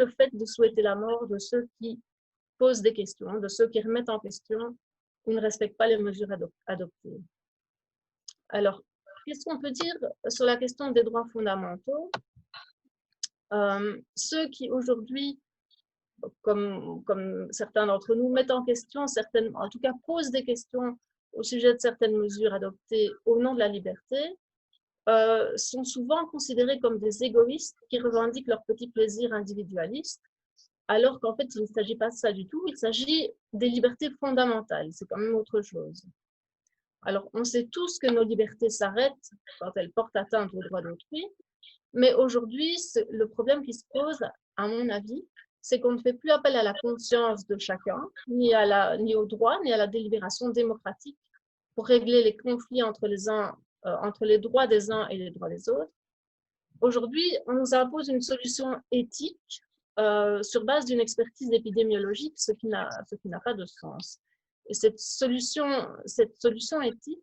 le fait de souhaiter la mort de ceux qui posent des questions, de ceux qui remettent en question ou ne respectent pas les mesures adoptées. Alors, qu'est-ce qu'on peut dire sur la question des droits fondamentaux? Ceux qui aujourd'hui, comme certains d'entre nous, mettent en question certaines, en tout cas posent des questions au sujet de certaines mesures adoptées au nom de la liberté, sont souvent considérés comme des égoïstes qui revendiquent leurs petits plaisirs individualistes, alors qu'en fait, il ne s'agit pas de ça du tout, il s'agit des libertés fondamentales, c'est quand même autre chose. Alors, on sait tous que nos libertés s'arrêtent quand elles portent atteinte aux droits d'autrui, mais aujourd'hui, le problème qui se pose, à mon avis, c'est qu'on ne fait plus appel à la conscience de chacun, ni au droit, ni à la délibération démocratique pour régler les conflits entre les droits des uns et les droits des autres. Aujourd'hui, on nous impose une solution éthique sur base d'une expertise épidémiologique, ce qui n'a pas de sens. Et cette solution éthique,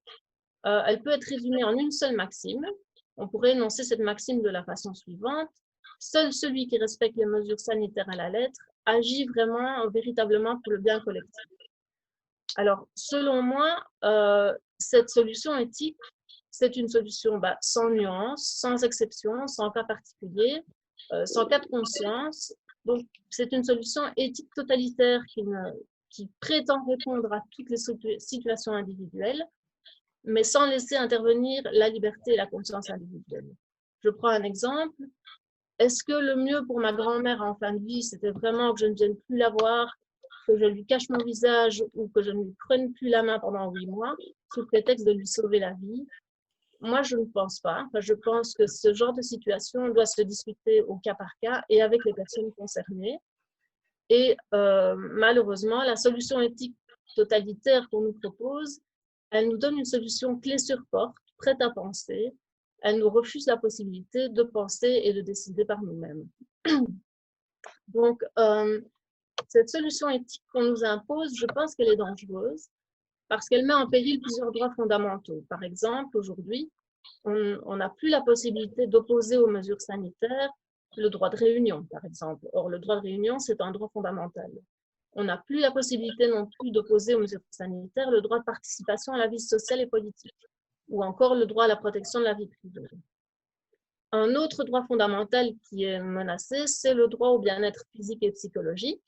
elle peut être résumée en une seule maxime. On pourrait énoncer cette maxime de la façon suivante. Seul celui qui respecte les mesures sanitaires à la lettre agit véritablement pour le bien collectif. Alors, selon moi, cette solution éthique, c'est une solution sans nuance, sans exception, sans cas particulier, sans cas de conscience. Donc, c'est une solution éthique totalitaire qui prétend répondre à toutes les situations individuelles, mais sans laisser intervenir la liberté et la conscience individuelle. Je prends un exemple. Est-ce que le mieux pour ma grand-mère en fin de vie, c'était vraiment que je ne vienne plus la voir, que je lui cache mon visage ou que je ne lui prenne plus la main pendant 8 mois, sous prétexte de lui sauver la vie? Moi, je ne pense pas. Enfin, je pense que ce genre de situation doit se discuter au cas par cas et avec les personnes concernées. Et malheureusement, la solution éthique totalitaire qu'on nous propose, elle nous donne une solution clé sur porte, prête à penser. Elle nous refuse la possibilité de penser et de décider par nous-mêmes. Donc, cette solution éthique qu'on nous impose, je pense qu'elle est dangereuse parce qu'elle met en péril plusieurs droits fondamentaux. Par exemple, aujourd'hui, on n'a plus la possibilité d'opposer aux mesures sanitaires le droit de réunion, par exemple. Or, le droit de réunion, c'est un droit fondamental. On n'a plus la possibilité non plus d'opposer aux mesures sanitaires le droit de participation à la vie sociale et politique, ou encore le droit à la protection de la vie privée. Un autre droit fondamental qui est menacé, c'est le droit au bien-être physique et psychologique,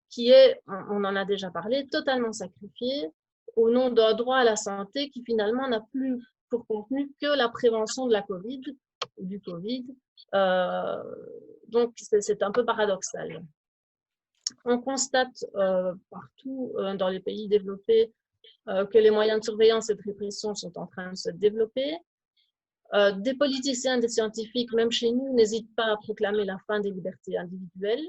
qui est, on en a déjà parlé, totalement sacrifié au nom d'un droit à la santé qui finalement n'a plus pour contenu que la prévention de la COVID, du Covid. Donc, c'est un peu paradoxal. On constate partout dans les pays développés que les moyens de surveillance et de répression sont en train de se développer. Des politiciens, des scientifiques, même chez nous, n'hésitent pas à proclamer la fin des libertés individuelles.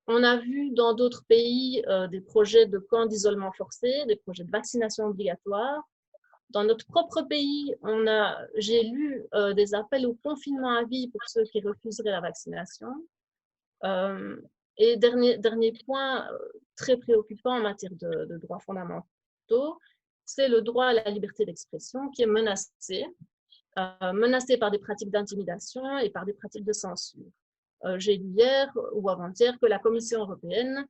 On a vu dans d'autres pays des projets de camps d'isolement forcé, des projets de vaccination obligatoire. Dans notre propre pays, j'ai lu des appels au confinement à vie pour ceux qui refuseraient la vaccination. Et dernier point très préoccupant en matière de droits fondamentaux, c'est le droit à la liberté d'expression qui est menacé par des pratiques d'intimidation et par des pratiques de censure. J'ai lu hier ou avant-hier que la Commission européenne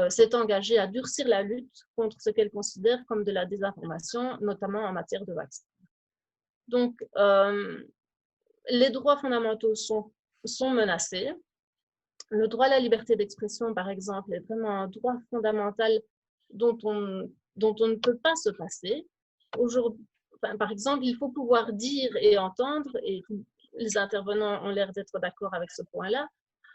s'est engagée à durcir la lutte contre ce qu'elle considère comme de la désinformation, notamment en matière de vaccins. Donc, les droits fondamentaux sont menacés. Le droit à la liberté d'expression, par exemple, est vraiment un droit fondamental dont on ne peut pas se passer. Aujourd'hui, par exemple, il faut pouvoir dire et entendre, et les intervenants ont l'air d'être d'accord avec ce point-là,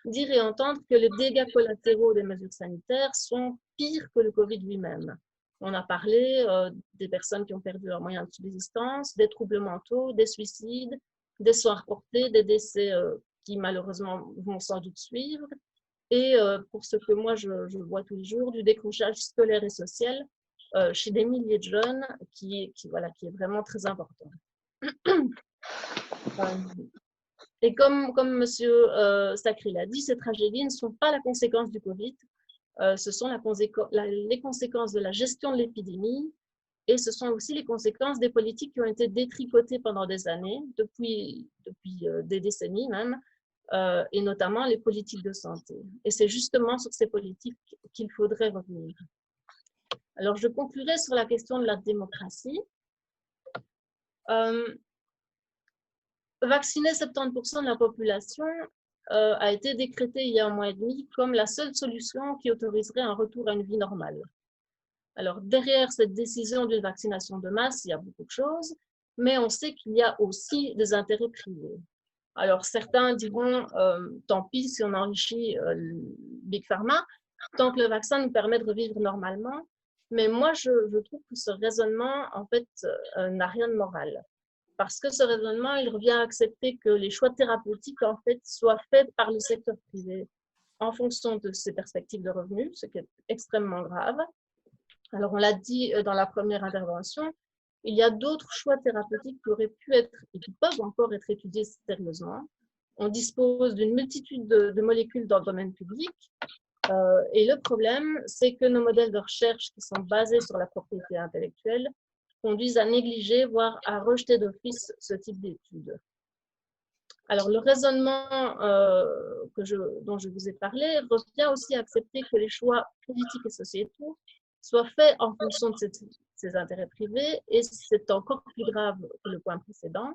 dire et entendre que les dégâts collatéraux des mesures sanitaires sont pires que le Covid lui-même. On a parlé des personnes qui ont perdu leurs moyens de subsistance, des troubles mentaux, des suicides, des soins reportés, des décès qui malheureusement vont sans doute suivre, et pour ce que moi je vois tous les jours, du décrochage scolaire et social chez des milliers de jeunes qui est vraiment très important. Et comme M. Sacré l'a dit, ces tragédies ne sont pas la conséquence du Covid, ce sont les conséquences de la gestion de l'épidémie, et ce sont aussi les conséquences des politiques qui ont été détricotées pendant des années, depuis des décennies même, et notamment les politiques de santé. Et c'est justement sur ces politiques qu'il faudrait revenir. Alors, je conclurai sur la question de la démocratie. Vacciner 70% de la population a été décrété il y a un mois et demi comme la seule solution qui autoriserait un retour à une vie normale. Alors, derrière cette décision d'une vaccination de masse, il y a beaucoup de choses, mais on sait qu'il y a aussi des intérêts privés. Alors, certains diront, tant pis si on enrichit Big Pharma, tant que le vaccin nous permet de revivre normalement. Mais moi, je trouve que ce raisonnement, en fait, n'a rien de moral. Parce que ce raisonnement, il revient à accepter que les choix thérapeutiques, en fait, soient faits par le secteur privé en fonction de ses perspectives de revenus, ce qui est extrêmement grave. Alors, on l'a dit dans la première intervention, il y a d'autres choix thérapeutiques qui auraient pu être et qui peuvent encore être étudiés sérieusement. On dispose d'une multitude de molécules dans le domaine public. Et le problème, c'est que nos modèles de recherche qui sont basés sur la propriété intellectuelle conduisent à négliger, voire à rejeter d'office ce type d'études. Alors, le raisonnement dont je vous ai parlé revient aussi à accepter que les choix politiques et sociétaux soient faits en fonction de ces intérêts privés, et c'est encore plus grave que le point précédent.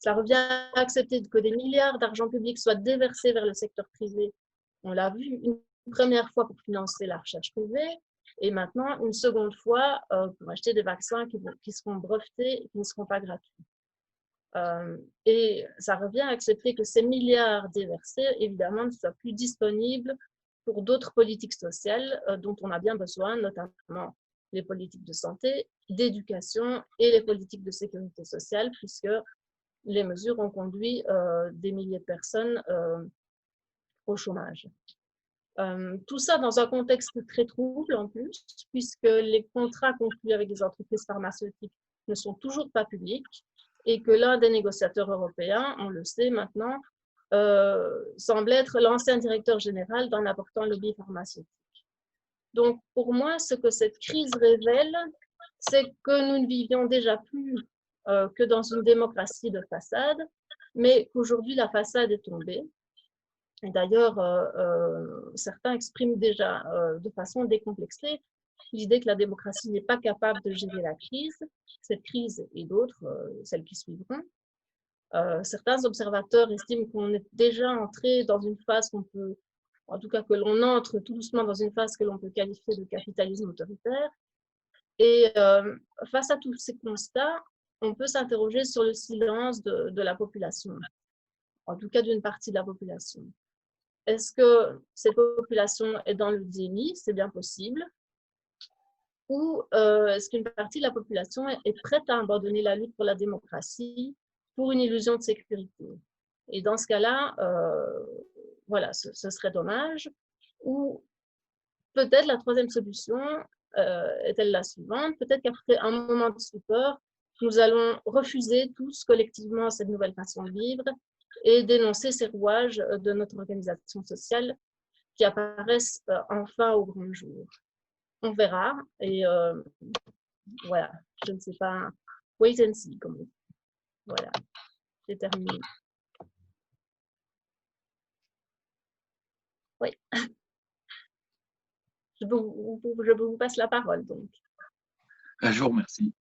Ça revient à accepter que des milliards d'argent public soient déversés vers le secteur privé. On l'a vu une première fois pour financer la recherche privée, et maintenant une seconde fois pour acheter des vaccins qui seront brevetés et qui ne seront pas gratuits. Et ça revient à accepter que ces milliards déversés, évidemment, ne soient plus disponibles pour d'autres politiques sociales dont on a bien besoin, notamment les politiques de santé, d'éducation et les politiques de sécurité sociale, puisque les mesures ont conduit des milliers de personnes au chômage. Tout ça dans un contexte très trouble en plus, puisque les contrats conclus avec les entreprises pharmaceutiques ne sont toujours pas publics et que l'un des négociateurs européens, on le sait maintenant, semble être l'ancien directeur général d'un important lobby pharmaceutique. Donc pour moi, ce que cette crise révèle, c'est que nous ne vivions déjà plus que dans une démocratie de façade, mais qu'aujourd'hui la façade est tombée. Et d'ailleurs, certains expriment déjà de façon décomplexée l'idée que la démocratie n'est pas capable de gérer la crise, cette crise et d'autres, celles qui suivront. Certains observateurs estiment qu'on est déjà entré dans une phase qu'on peut, en tout cas que l'on entre tout doucement dans une phase que l'on peut qualifier de capitalisme autoritaire. Et face à tous ces constats, on peut s'interroger sur le silence de la population, en tout cas d'une partie de la population. Est-ce que cette population est dans le déni? C'est bien possible. Ou est-ce qu'une partie de la population est prête à abandonner la lutte pour la démocratie pour une illusion de sécurité? Et dans ce cas-là, voilà, ce serait dommage. Ou peut-être la troisième solution est-elle la suivante? Peut-être qu'après un moment de stupeur, nous allons refuser tous collectivement cette nouvelle façon de vivre et dénoncer ces rouages de notre organisation sociale qui apparaissent enfin au grand jour. On verra, et voilà, je ne sais pas, wait and see, comme on dit. Voilà, j'ai terminé. Oui, je vous passe la parole, donc. Je vous remercie.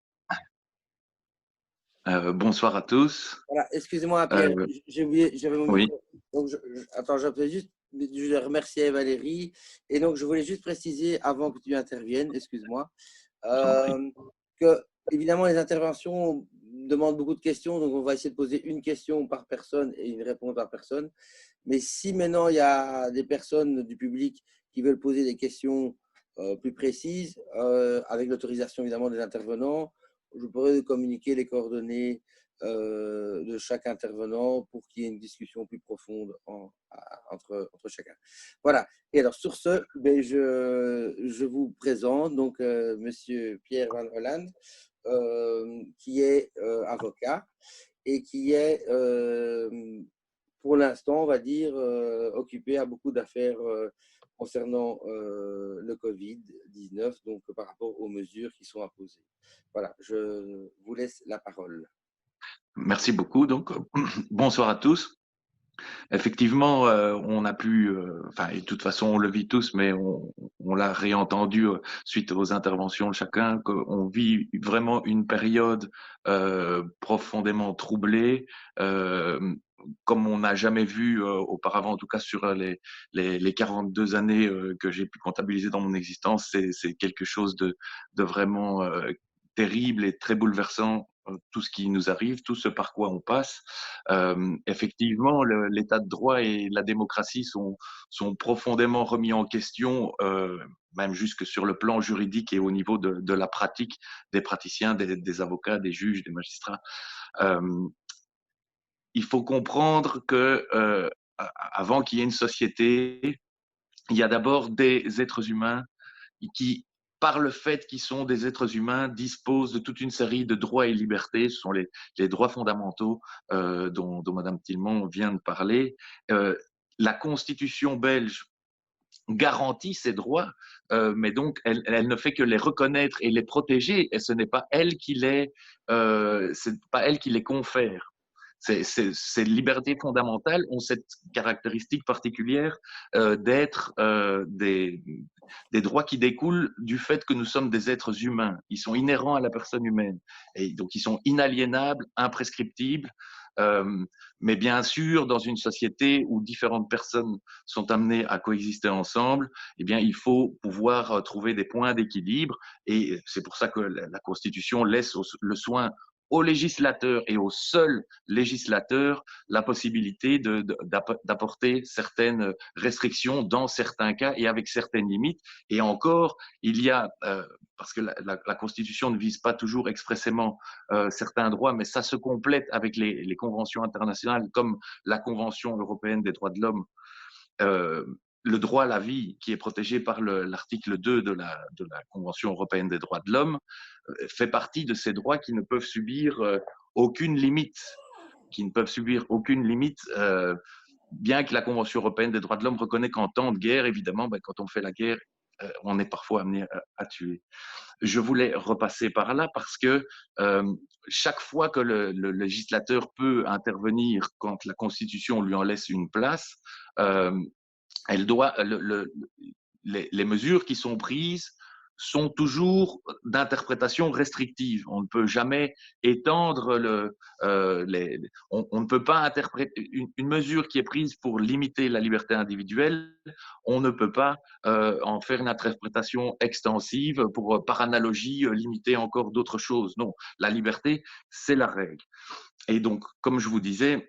Bonsoir à tous. Voilà, excusez-moi, Pierre, j'ai oublié, j'avais mon micro. Donc, attends, j'appelais juste, je remercier Valérie. Et donc, je voulais juste préciser, avant que tu interviennes, excuse-moi, que, évidemment, les interventions demandent beaucoup de questions. Donc, on va essayer de poser une question par personne et une réponse par personne. Mais si maintenant, il y a des personnes du public qui veulent poser des questions plus précises, avec l'autorisation, évidemment, des intervenants, je pourrais communiquer les coordonnées de chaque intervenant pour qu'il y ait une discussion plus profonde entre chacun. Voilà. Et alors, sur ce, ben, je vous présente donc Monsieur Pierre Van Holland, qui est avocat et qui est, pour l'instant, on va dire, occupé à beaucoup d'affaires concernant le Covid-19, donc par rapport aux mesures qui sont imposées. Voilà, je vous laisse la parole. Merci beaucoup. Donc, bonsoir à tous. Effectivement, on a pu, enfin, et de toute façon, on le vit tous, mais on l'a réentendu suite aux interventions de chacun, qu'on vit vraiment une période profondément troublée, comme on n'a jamais vu auparavant, en tout cas sur les 42 années que j'ai pu comptabiliser dans mon existence. C'est quelque chose de vraiment terrible et très bouleversant, tout ce qui nous arrive, tout ce par quoi on passe. Effectivement, l'état de droit et la démocratie sont profondément remis en question, même jusque sur le plan juridique et au niveau de la pratique des praticiens, des avocats, des juges, des magistrats. Il faut comprendre que avant qu'il y ait une société, il y a d'abord des êtres humains qui, par le fait qu'ils sont des êtres humains, disposent de toute une série de droits et libertés. Ce sont les droits fondamentaux dont Mme Tillemont vient de parler. La Constitution belge garantit ces droits, mais donc elle ne fait que les reconnaître et les protéger, et ce n'est pas elle c'est pas elle qui les confère. Ces libertés fondamentales ont cette caractéristique particulière d'être des droits qui découlent du fait que nous sommes des êtres humains. Ils sont inhérents à la personne humaine, et donc ils sont inaliénables, imprescriptibles. Mais bien sûr, dans une société où différentes personnes sont amenées à coexister ensemble, eh bien, il faut pouvoir trouver des points d'équilibre. Et c'est pour ça que la Constitution laisse le soin au législateur et au seul législateur la possibilité d'apporter certaines restrictions dans certains cas et avec certaines limites. Et encore, il y a, parce que la Constitution ne vise pas toujours expressément certains droits, mais ça se complète avec les conventions internationales comme la Convention européenne des droits de l'homme. Le droit à la vie, qui est protégé par l'article 2 de la Convention européenne des droits de l'homme, fait partie de ces droits qui ne peuvent subir aucune limite, bien que la Convention européenne des droits de l'homme reconnaît qu'en temps de guerre, évidemment, quand on fait la guerre, on est parfois amené à tuer. Je voulais repasser par là parce que chaque fois que le législateur peut intervenir quand la Constitution lui en laisse une place, elle doit, les mesures qui sont prises sont toujours d'interprétation restrictive. On ne peut jamais étendre on ne peut pas interpréter une mesure qui est prise pour limiter la liberté individuelle. On ne peut pas en faire une interprétation extensive pour, par analogie, limiter encore d'autres choses. Non, la liberté, c'est la règle. Et donc, comme je vous disais,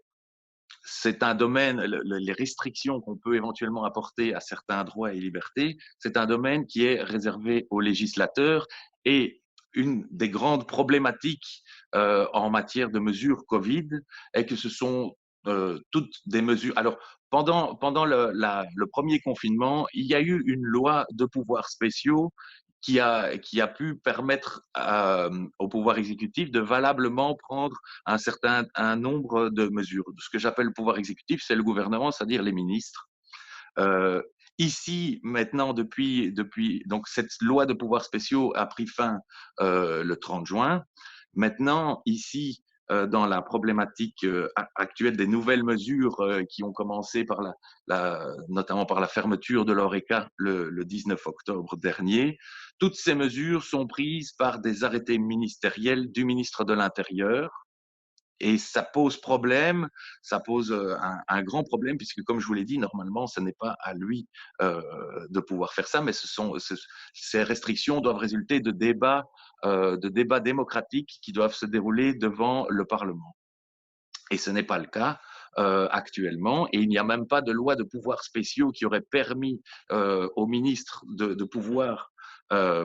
c'est un domaine, les restrictions qu'on peut éventuellement apporter à certains droits et libertés, c'est un domaine qui est réservé aux législateurs. Et une des grandes problématiques en matière de mesures Covid est que ce sont toutes des mesures. Alors, pendant le premier confinement, il y a eu une loi de pouvoirs spéciaux qui a pu permettre au pouvoir exécutif de valablement prendre un nombre de mesures. Ce que j'appelle le pouvoir exécutif, c'est le gouvernement, c'est-à-dire les ministres. Ici, maintenant, donc cette loi de pouvoirs spéciaux a pris fin le 30 juin. Maintenant, ici, dans la problématique actuelle des nouvelles mesures qui ont commencé notamment par la fermeture de l'Horeca le 19 octobre dernier, toutes ces mesures sont prises par des arrêtés ministériels du ministre de l'Intérieur. Et ça pose problème, ça pose un grand problème, puisque comme je vous l'ai dit, normalement, ce n'est pas à lui de pouvoir faire ça, mais ces restrictions doivent résulter de débats démocratiques qui doivent se dérouler devant le Parlement. Et ce n'est pas le cas actuellement, et il n'y a même pas de loi de pouvoirs spéciaux qui aurait permis aux ministres de pouvoir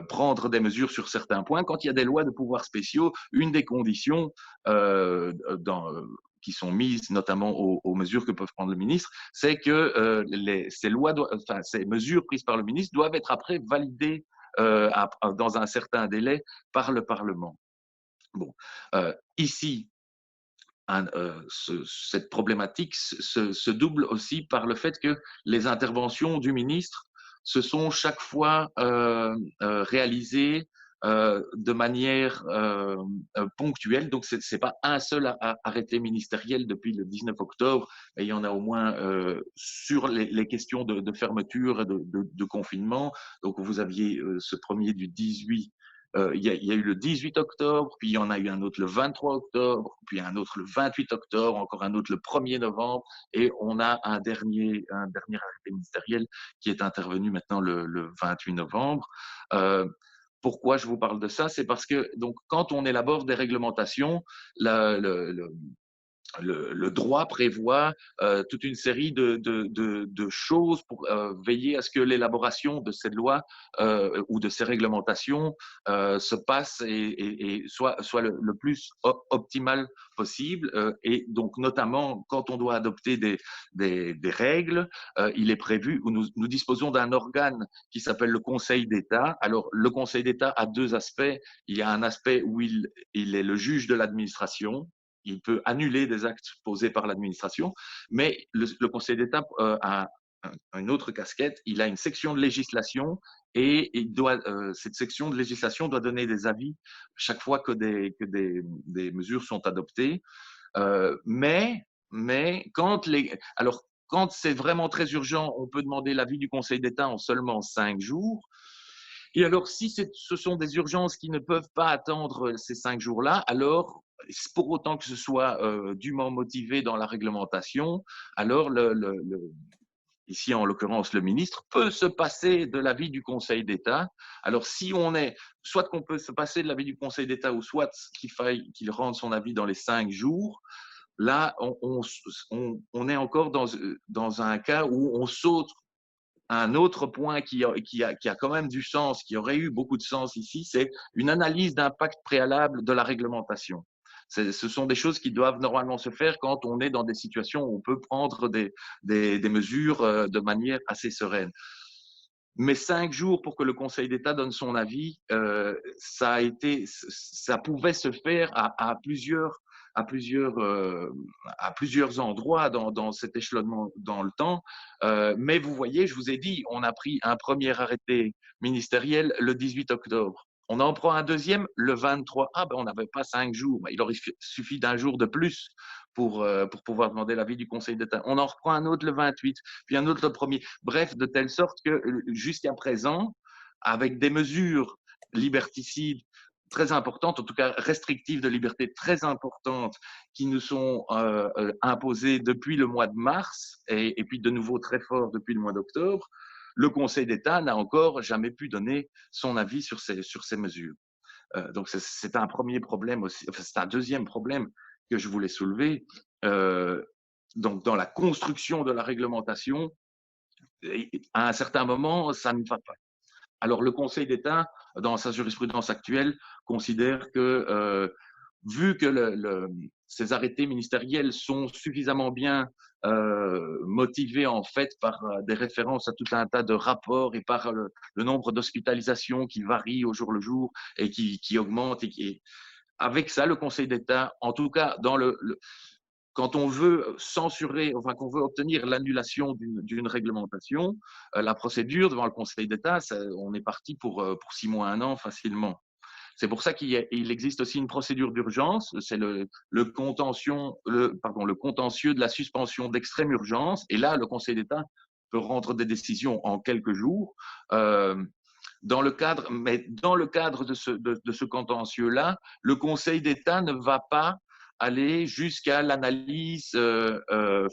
prendre des mesures sur certains points. Quand il y a des lois de pouvoirs spéciaux, une des conditions qui sont mises notamment aux mesures que peuvent prendre le ministre, c'est que ces mesures prises par le ministre doivent être après validées dans un certain délai par le Parlement. Bon, ici, cette problématique se double aussi par le fait que les interventions du ministre se sont chaque fois réalisées de manière ponctuelle. Donc, ce n'est pas un seul arrêté ministériel depuis le 19 octobre, mais il y en a au moins sur les questions de fermeture et de confinement. Donc, vous aviez ce premier du 18. Il y a eu le 18 octobre, puis il y en a eu un autre le 23 octobre, puis un autre le 28 octobre, encore un autre le 1er novembre, et on a un dernier arrêté ministériel qui est intervenu maintenant le 28 novembre. Pourquoi je vous parle de ça? C'est parce que donc, quand on élabore des réglementations, le droit prévoit toute une série de choses pour veiller à ce que l'élaboration de cette loi ou de ces réglementations se passe et soit le plus optimal possible. Et donc, notamment, quand on doit adopter des règles, il est prévu, nous disposons d'un organe qui s'appelle le Conseil d'État. Alors, le Conseil d'État a deux aspects. Il y a un aspect où il est le juge de l'administration. Il peut annuler des actes posés par l'administration, mais le Conseil d'État a une autre casquette. Il a une section de législation et cette section de législation doit donner des avis chaque fois que des mesures sont adoptées. Mais quand c'est vraiment très urgent, on peut demander l'avis du Conseil d'État en seulement 5 jours. Et alors, si ce sont des urgences qui ne peuvent pas attendre ces 5 jours-là, alors, pour autant que ce soit dûment motivé dans la réglementation, alors ici en l'occurrence le ministre peut se passer de l'avis du Conseil d'État. Alors si on est, soit qu'on peut se passer de l'avis du Conseil d'État ou soit qu'il faille qu'il rende son avis dans les 5 jours, là on est encore dans un cas où on saute. Un autre point qui a quand même du sens, qui aurait eu beaucoup de sens ici, c'est une analyse d'impact préalable de la réglementation. Ce sont des choses qui doivent normalement se faire quand on est dans des situations où on peut prendre des mesures de manière assez sereine. Mais 5 jours pour que le Conseil d'État donne son avis, ça pouvait se faire à plusieurs endroits dans cet échelonnement dans le temps. Mais vous voyez, je vous ai dit, on a pris un premier arrêté ministériel le 18 octobre. On en prend un deuxième le 23. Ah ben on n'avait pas 5 jours. Il aurait suffi d'un jour de plus pour pouvoir demander l'avis du Conseil d'État. On en reprend un autre le 28, puis un autre le 1er. Bref, de telle sorte que jusqu'à présent, avec des mesures liberticides très importantes, en tout cas restrictives de liberté très importantes, qui nous sont imposées depuis le mois de mars et puis de nouveau très fort depuis le mois d'octobre, le Conseil d'État n'a encore jamais pu donner son avis sur ces mesures. Donc c'est un premier problème aussi, enfin, c'est un deuxième problème que je voulais soulever. Donc dans la construction de la réglementation, à un certain moment, ça ne va pas. Alors le Conseil d'État, dans sa jurisprudence actuelle, considère que vu que ces arrêtés ministériels sont suffisamment bien motivés en fait par des références à tout un tas de rapports et par le nombre d'hospitalisations qui varie au jour le jour et qui augmente. Avec ça, le Conseil d'État, en tout cas quand on veut censurer, enfin qu'on veut obtenir l'annulation d'une réglementation, la procédure devant le Conseil d'État, on est parti pour 6 mois, 1 an facilement. C'est pour ça qu'il existe aussi une procédure d'urgence, c'est le contentieux de la suspension d'extrême urgence. Et là, le Conseil d'État peut rendre des décisions en quelques jours. Dans le cadre de ce contentieux-là, le Conseil d'État ne va pas aller jusqu'à l'analyse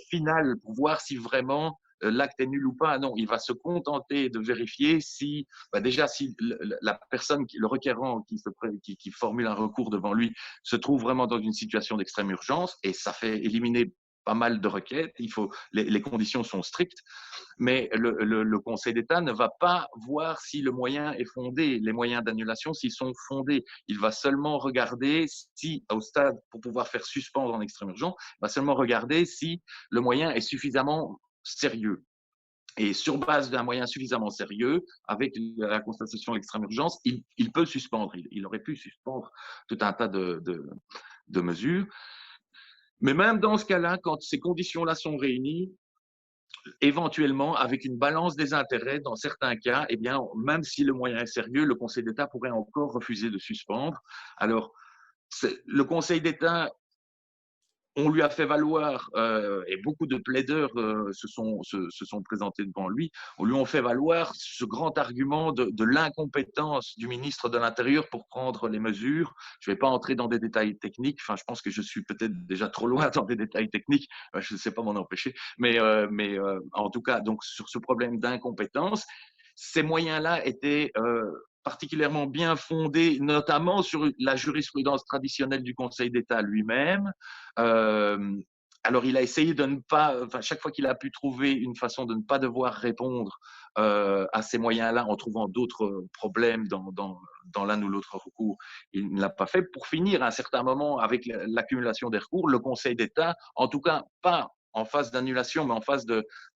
finale pour voir si vraiment l'acte est nul ou pas. Non, il va se contenter de vérifier si, déjà, si la personne, le requérant qui formule un recours devant lui se trouve vraiment dans une situation d'extrême urgence, et ça fait éliminer pas mal de requêtes, les conditions sont strictes, mais le Conseil d'État ne va pas voir si le moyen est fondé, les moyens d'annulation, s'ils sont fondés. Il va seulement regarder si, au stade, pour pouvoir faire suspendre en extrême urgence, il va seulement regarder si le moyen est suffisamment sérieux. Et sur base d'un moyen suffisamment sérieux, avec la constatation de l'extrême urgence, il peut suspendre. Il aurait pu suspendre tout un tas de mesures. Mais même dans ce cas-là, quand ces conditions-là sont réunies, éventuellement, avec une balance des intérêts, dans certains cas, eh bien, même si le moyen est sérieux, le Conseil d'État pourrait encore refuser de suspendre. Alors, le Conseil d'État, on lui a fait valoir, et beaucoup de plaideurs se sont présentés devant lui, on lui a fait valoir ce grand argument de l'incompétence du ministre de l'Intérieur pour prendre les mesures. Je ne vais pas entrer dans des détails techniques, enfin, je pense que je suis peut-être déjà trop loin dans des détails techniques, je ne sais pas m'en empêcher, mais en tout cas, donc, sur ce problème d'incompétence, ces moyens-là étaient particulièrement bien fondés, notamment sur la jurisprudence traditionnelle du Conseil d'État lui-même. Euh, alors, il a essayé de ne pas, enfin, chaque fois qu'il a pu trouver une façon de ne pas devoir répondre à ces moyens-là en trouvant d'autres problèmes dans l'un ou l'autre recours, il ne l'a pas fait. Pour finir, à un certain moment, avec l'accumulation des recours, le Conseil d'État, en tout cas pas en phase d'annulation, mais en phase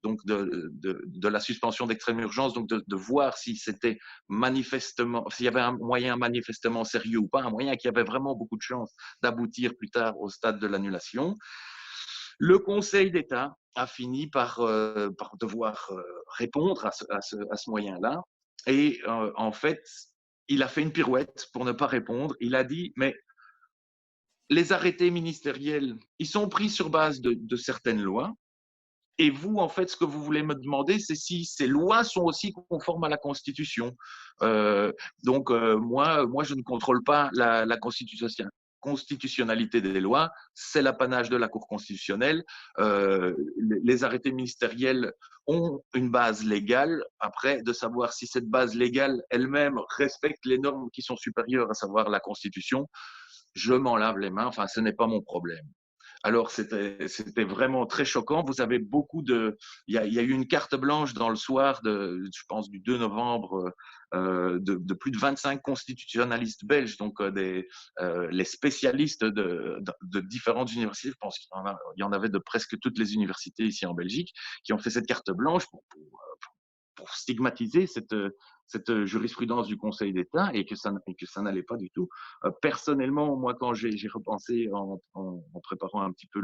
donc de la suspension d'extrême urgence, donc de voir si c'était manifestement, s'il y avait un moyen manifestement sérieux ou pas, un moyen qui avait vraiment beaucoup de chances d'aboutir plus tard au stade de l'annulation. Le Conseil d'État a fini par devoir répondre à ce moyen-là. Et en fait, il a fait une pirouette pour ne pas répondre. Il a dit, mais les arrêtés ministériels, ils sont pris sur base de certaines lois. Et vous, en fait, ce que vous voulez me demander, c'est si ces lois sont aussi conformes à la Constitution. Donc, moi, je ne contrôle pas la constitutionnalité des lois. C'est l'apanage de la Cour constitutionnelle. Les arrêtés ministériels ont une base légale. Après, de savoir si cette base légale elle-même respecte les normes qui sont supérieures, à savoir la Constitution, je m'en lave les mains. Enfin, ce n'est pas mon problème. Alors, c'était vraiment très choquant. Vous avez beaucoup de. Il y a eu une carte blanche dans le soir, je pense, du 2 novembre, de plus de 25 constitutionnalistes belges, donc les spécialistes de différentes universités. Je pense qu'il y en avait de presque toutes les universités ici en Belgique, qui ont fait cette carte blanche pour stigmatiser cette jurisprudence du Conseil d'État et que ça n'allait pas du tout. Personnellement, moi, quand j'ai repensé en préparant un petit peu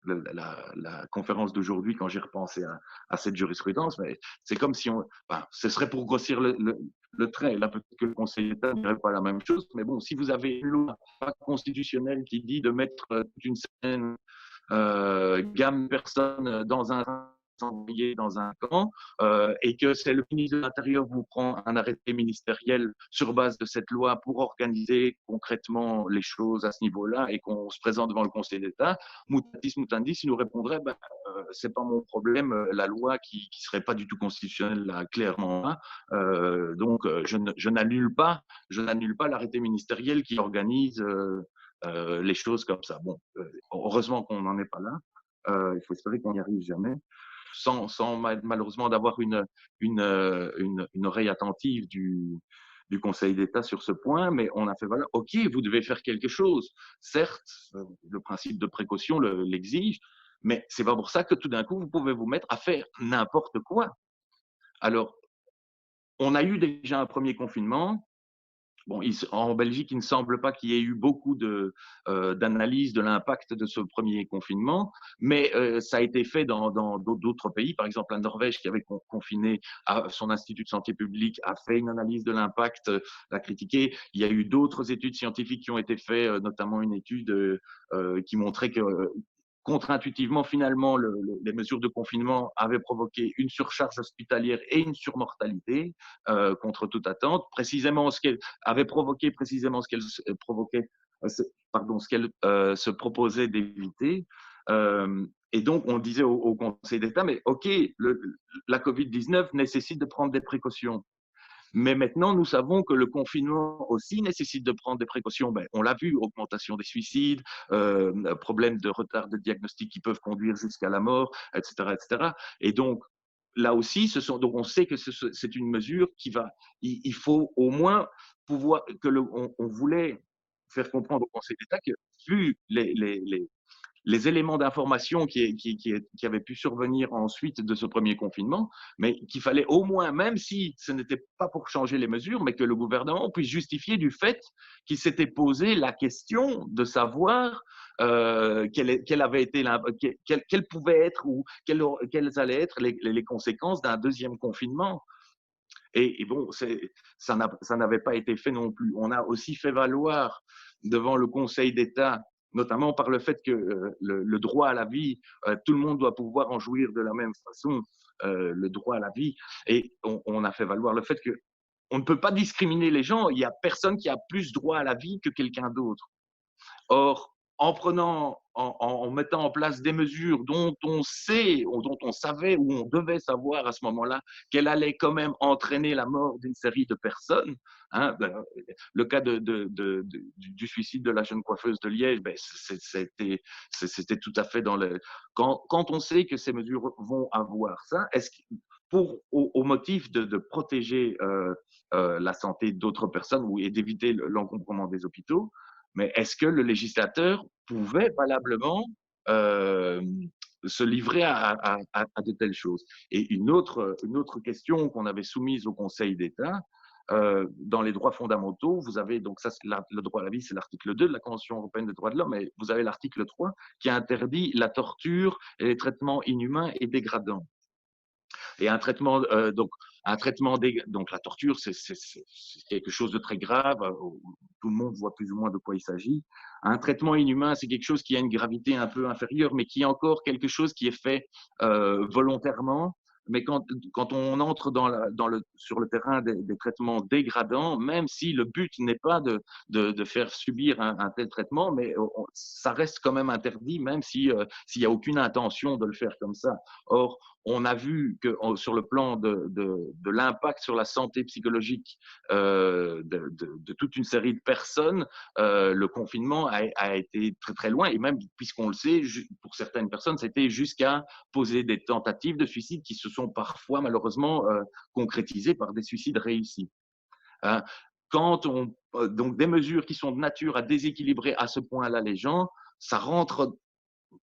la conférence d'aujourd'hui, quand j'ai repensé à cette jurisprudence, mais c'est comme si ce serait pour grossir le trait. Là, peut-être que le Conseil d'État ne dirait pas la même chose, mais bon, si vous avez une loi constitutionnelle qui dit de mettre toute une certaine gamme de personnes dans un dans un camp, et que c'est le ministre de l'Intérieur qui vous prend un arrêté ministériel sur base de cette loi pour organiser concrètement les choses à ce niveau-là et qu'on se présente devant le Conseil d'État, mutatis mutandis, il nous répondrait c'est pas mon problème, la loi qui serait pas du tout constitutionnelle là, clairement. Donc je n'annule pas l'arrêté ministériel qui organise les choses comme ça. Bon, heureusement qu'on n'en est pas là. Il faut espérer qu'on n'y arrive jamais, sans malheureusement d'avoir une oreille attentive du Conseil d'État sur ce point, mais on a fait voilà, ok, vous devez faire quelque chose. Certes, le principe de précaution l'exige, mais c'est pas pour ça que tout d'un coup vous pouvez vous mettre à faire n'importe quoi. Alors, on a eu déjà un premier confinement. Bon, en Belgique, il ne semble pas qu'il y ait eu beaucoup d'analyse de l'impact de ce premier confinement, mais ça a été fait dans d'autres pays. Par exemple, la Norvège, qui avait confiné son institut de santé publique, a fait une analyse de l'impact, l'a critiqué. Il y a eu d'autres études scientifiques qui ont été faites, notamment une étude qui montrait que contre-intuitivement, finalement, les mesures de confinement avaient provoqué une surcharge hospitalière et une surmortalité contre toute attente. Précisément, ce qu'elle avait provoqué, précisément ce qu'elle provoquait, ce qu'elle se proposait d'éviter. Et donc, on disait au Conseil d'État, mais OK, la Covid-19 nécessite de prendre des précautions. Mais maintenant, nous savons que le confinement aussi nécessite de prendre des précautions. Ben, on l'a vu, augmentation des suicides, problèmes de retard de diagnostic qui peuvent conduire jusqu'à la mort, etc., etc. Et donc, là aussi, donc on sait que c'est une mesure qui va. Il faut au moins pouvoir on voulait faire comprendre au Conseil d'État que vu les éléments d'information qui avaient pu survenir ensuite de ce premier confinement, mais qu'il fallait au moins, même si ce n'était pas pour changer les mesures, mais que le gouvernement puisse justifier du fait qu'il s'était posé la question de savoir quelle avait été quelles pouvaient être ou quelles allaient être les conséquences d'un deuxième confinement. Et bon, ça n'avait pas été fait non plus. On a aussi fait valoir devant le Conseil d'État, notamment par le fait que le droit à la vie, tout le monde doit pouvoir en jouir de la même façon, le droit à la vie. Et on a fait valoir le fait que on ne peut pas discriminer les gens. Il n'y a personne qui a plus droit à la vie que quelqu'un d'autre. Or, en mettant en place des mesures dont on sait, ou dont on savait, ou on devait savoir à ce moment-là qu'elle allait quand même entraîner la mort d'une série de personnes, hein, le cas du suicide de la jeune coiffeuse de Liège, c'était tout à fait dans le… Quand on sait que ces mesures vont avoir ça, est-ce que, au motif de protéger la santé d'autres personnes et d'éviter l'encombrement des hôpitaux, mais est-ce que le législateur pouvait valablement se livrer à de telles choses? Et une autre question qu'on avait soumise au Conseil d'État, dans les droits fondamentaux, vous avez donc ça, le droit à la vie, c'est l'article 2 de la Convention européenne des droits de l'homme, mais vous avez l'article 3 qui interdit la torture et les traitements inhumains et dégradants. Et un traitement, donc la torture, c'est quelque chose de très grave. Tout le monde voit plus ou moins de quoi il s'agit. Un traitement inhumain, c'est quelque chose qui a une gravité un peu inférieure, mais qui est encore quelque chose qui est fait volontairement. Mais quand on entre sur le terrain des traitements dégradants, même si le but n'est pas de faire subir un tel traitement, mais ça reste quand même interdit, même s'il n'y a aucune intention de le faire comme ça. Or, on a vu que sur le plan de l'impact sur la santé psychologique de toute une série de personnes, le confinement a été très très loin, et même, puisqu'on le sait, pour certaines personnes, c'était jusqu'à poser des tentatives de suicide qui se sont parfois malheureusement concrétisées par des suicides réussis. Hein. Donc des mesures qui sont de nature à déséquilibrer à ce point-là les gens, ça rentre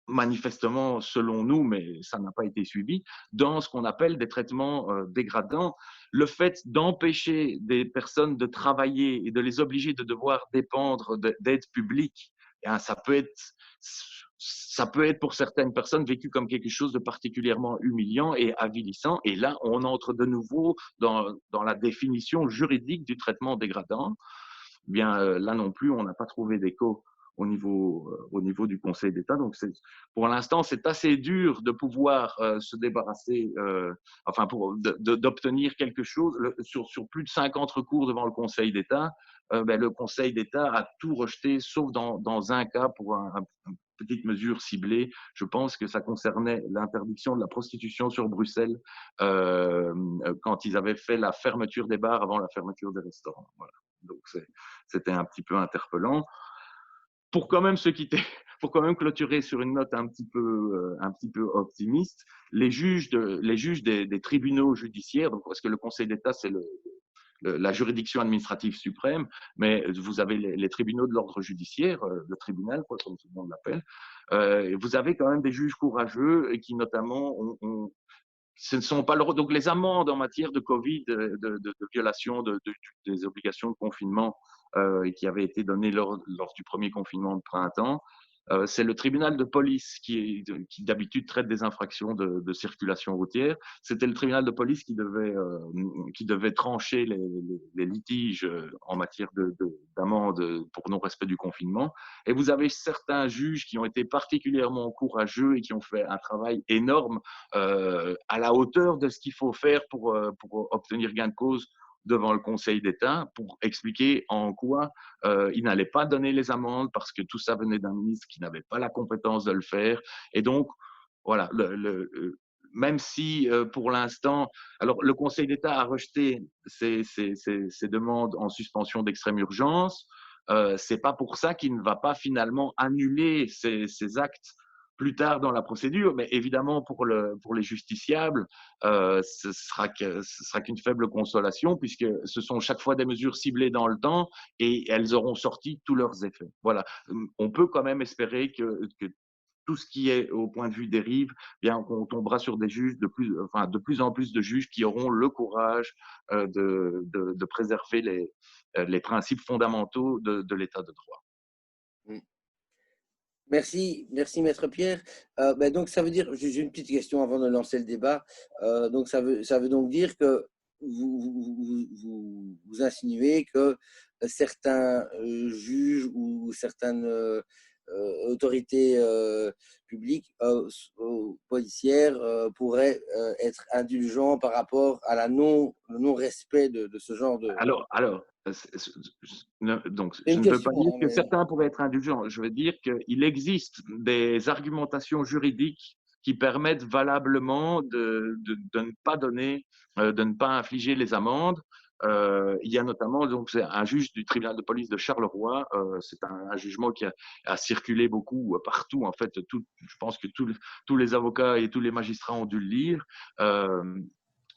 manifestement, selon nous, mais ça n'a pas été suivi, dans ce qu'on appelle des traitements dégradants. Le fait d'empêcher des personnes de travailler et de les obliger de devoir dépendre d'aide publique, ça peut être pour certaines personnes vécu comme quelque chose de particulièrement humiliant et avilissant. Et là, on entre de nouveau dans la définition juridique du traitement dégradant. Bien, là non plus, on n'a pas trouvé d'écho au niveau du Conseil d'État. Donc, pour l'instant, c'est assez dur de pouvoir se débarrasser, d'obtenir quelque chose. Sur plus de 50 recours devant le Conseil d'État, le Conseil d'État a tout rejeté, sauf dans un cas pour une petite mesure ciblée. Je pense que ça concernait l'interdiction de la prostitution sur Bruxelles quand ils avaient fait la fermeture des bars avant la fermeture des restaurants. Voilà. Donc, c'était un petit peu interpellant. Pour quand même se quitter, pour quand même clôturer sur une note un petit peu optimiste, les juges des tribunaux judiciaires, donc parce que le Conseil d'État c'est la juridiction administrative suprême, mais vous avez les tribunaux de l'ordre judiciaire, le tribunal, comme tout le monde l'appelle. Vous avez quand même des juges courageux et qui notamment ce ne sont pas donc les amendes en matière de Covid, de violation des obligations de confinement qui avaient été données lors du premier confinement de printemps. C'est le tribunal de police qui d'habitude traite des infractions de circulation routière. C'était le tribunal de police qui devait trancher les litiges en matière d'amende pour non-respect du confinement. Et vous avez certains juges qui ont été particulièrement courageux et qui ont fait un travail énorme à la hauteur de ce qu'il faut faire pour obtenir gain de cause devant le Conseil d'État pour expliquer en quoi il n'allait pas donner les amendes parce que tout ça venait d'un ministre qui n'avait pas la compétence de le faire. Et donc, voilà, même si pour l'instant, alors le Conseil d'État a rejeté ces demandes en suspension d'extrême urgence, c'est pas pour ça qu'il ne va pas finalement annuler ces actes plus tard dans la procédure, mais évidemment pour les justiciables, ce sera qu'une faible consolation puisque ce sont chaque fois des mesures ciblées dans le temps et elles auront sorti tous leurs effets. Voilà, on peut quand même espérer que tout ce qui est au point de vue dérive, bien on tombera sur des juges de plus en plus de juges qui auront le courage de préserver les principes fondamentaux de l'état de droit. Merci, merci Maître Pierre. Donc ça veut dire, j'ai une petite question avant de lancer le débat. Donc ça veut donc dire que vous insinuez que certains juges ou certaines autorités publiques, policières, pourraient être indulgents par rapport à le non-respect de ce genre de… Donc, je ne veux pas dire que certains pourraient être indulgents. Je veux dire qu'il existe des argumentations juridiques qui permettent valablement de ne pas donner, de ne pas infliger les amendes. Il y a notamment donc, un juge du tribunal de police de Charleroi. C'est un jugement qui a circulé beaucoup partout. En fait, je pense que tous les avocats et tous les magistrats ont dû le lire.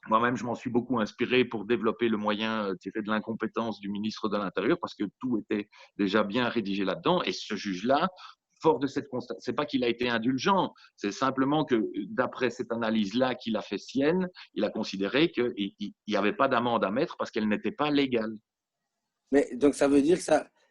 Moi-même, je m'en suis beaucoup inspiré pour développer le moyen tiré de l'incompétence du ministre de l'Intérieur parce que tout était déjà bien rédigé là-dedans. Et ce juge-là, fort de cette constatation, c'est pas qu'il a été indulgent, c'est simplement que d'après cette analyse-là qu'il a fait sienne, il a considéré qu'il n'y avait pas d'amende à mettre parce qu'elle n'était pas légale. Mais donc ça veut dire que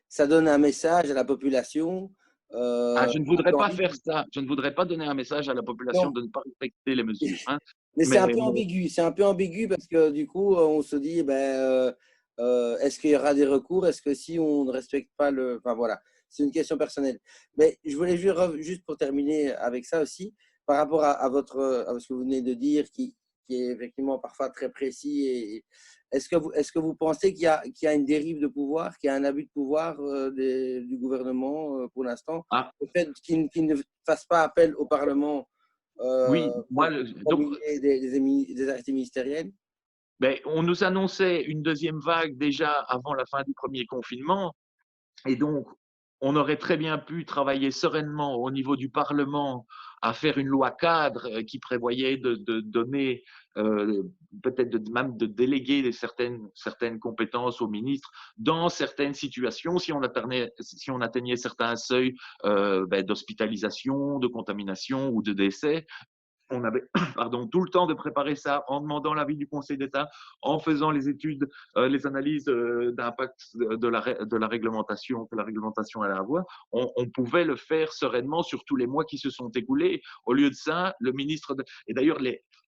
ça donne un message à la population. Je ne voudrais pas faire ça. Je ne voudrais pas donner un message à la population de ne pas respecter les mesures. Hein. Mais c'est un peu ambigu. C'est un peu ambigu parce que du coup, on se dit, est-ce qu'il y aura des recours? Est-ce que si on ne respecte pas le… Enfin voilà, c'est une question personnelle. Mais je voulais juste pour terminer avec ça aussi, par rapport à ce que vous venez de dire, qui est effectivement parfois très précis. Est-ce que vous pensez qu'il y a une dérive de pouvoir, qu'il y a un abus de pouvoir du gouvernement pour l'instant? Le fait qu'il ne fasse pas appel au Parlement oui, moi, donc, des arrêtés ministériels? On nous annonçait une deuxième vague déjà avant la fin du premier confinement. Et donc, on aurait très bien pu travailler sereinement au niveau du Parlement à faire une loi cadre qui prévoyait de donner, peut-être même de déléguer certaines compétences aux ministres dans certaines situations, si on atteignait certains seuils d'hospitalisation, de contamination ou de décès. On avait tout le temps de préparer ça en demandant l'avis du Conseil d'État, en faisant les études, les analyses d'impact de la réglementation que la réglementation allait avoir. On pouvait le faire sereinement sur tous les mois qui se sont écoulés. Au lieu de ça, le ministre… Et d'ailleurs,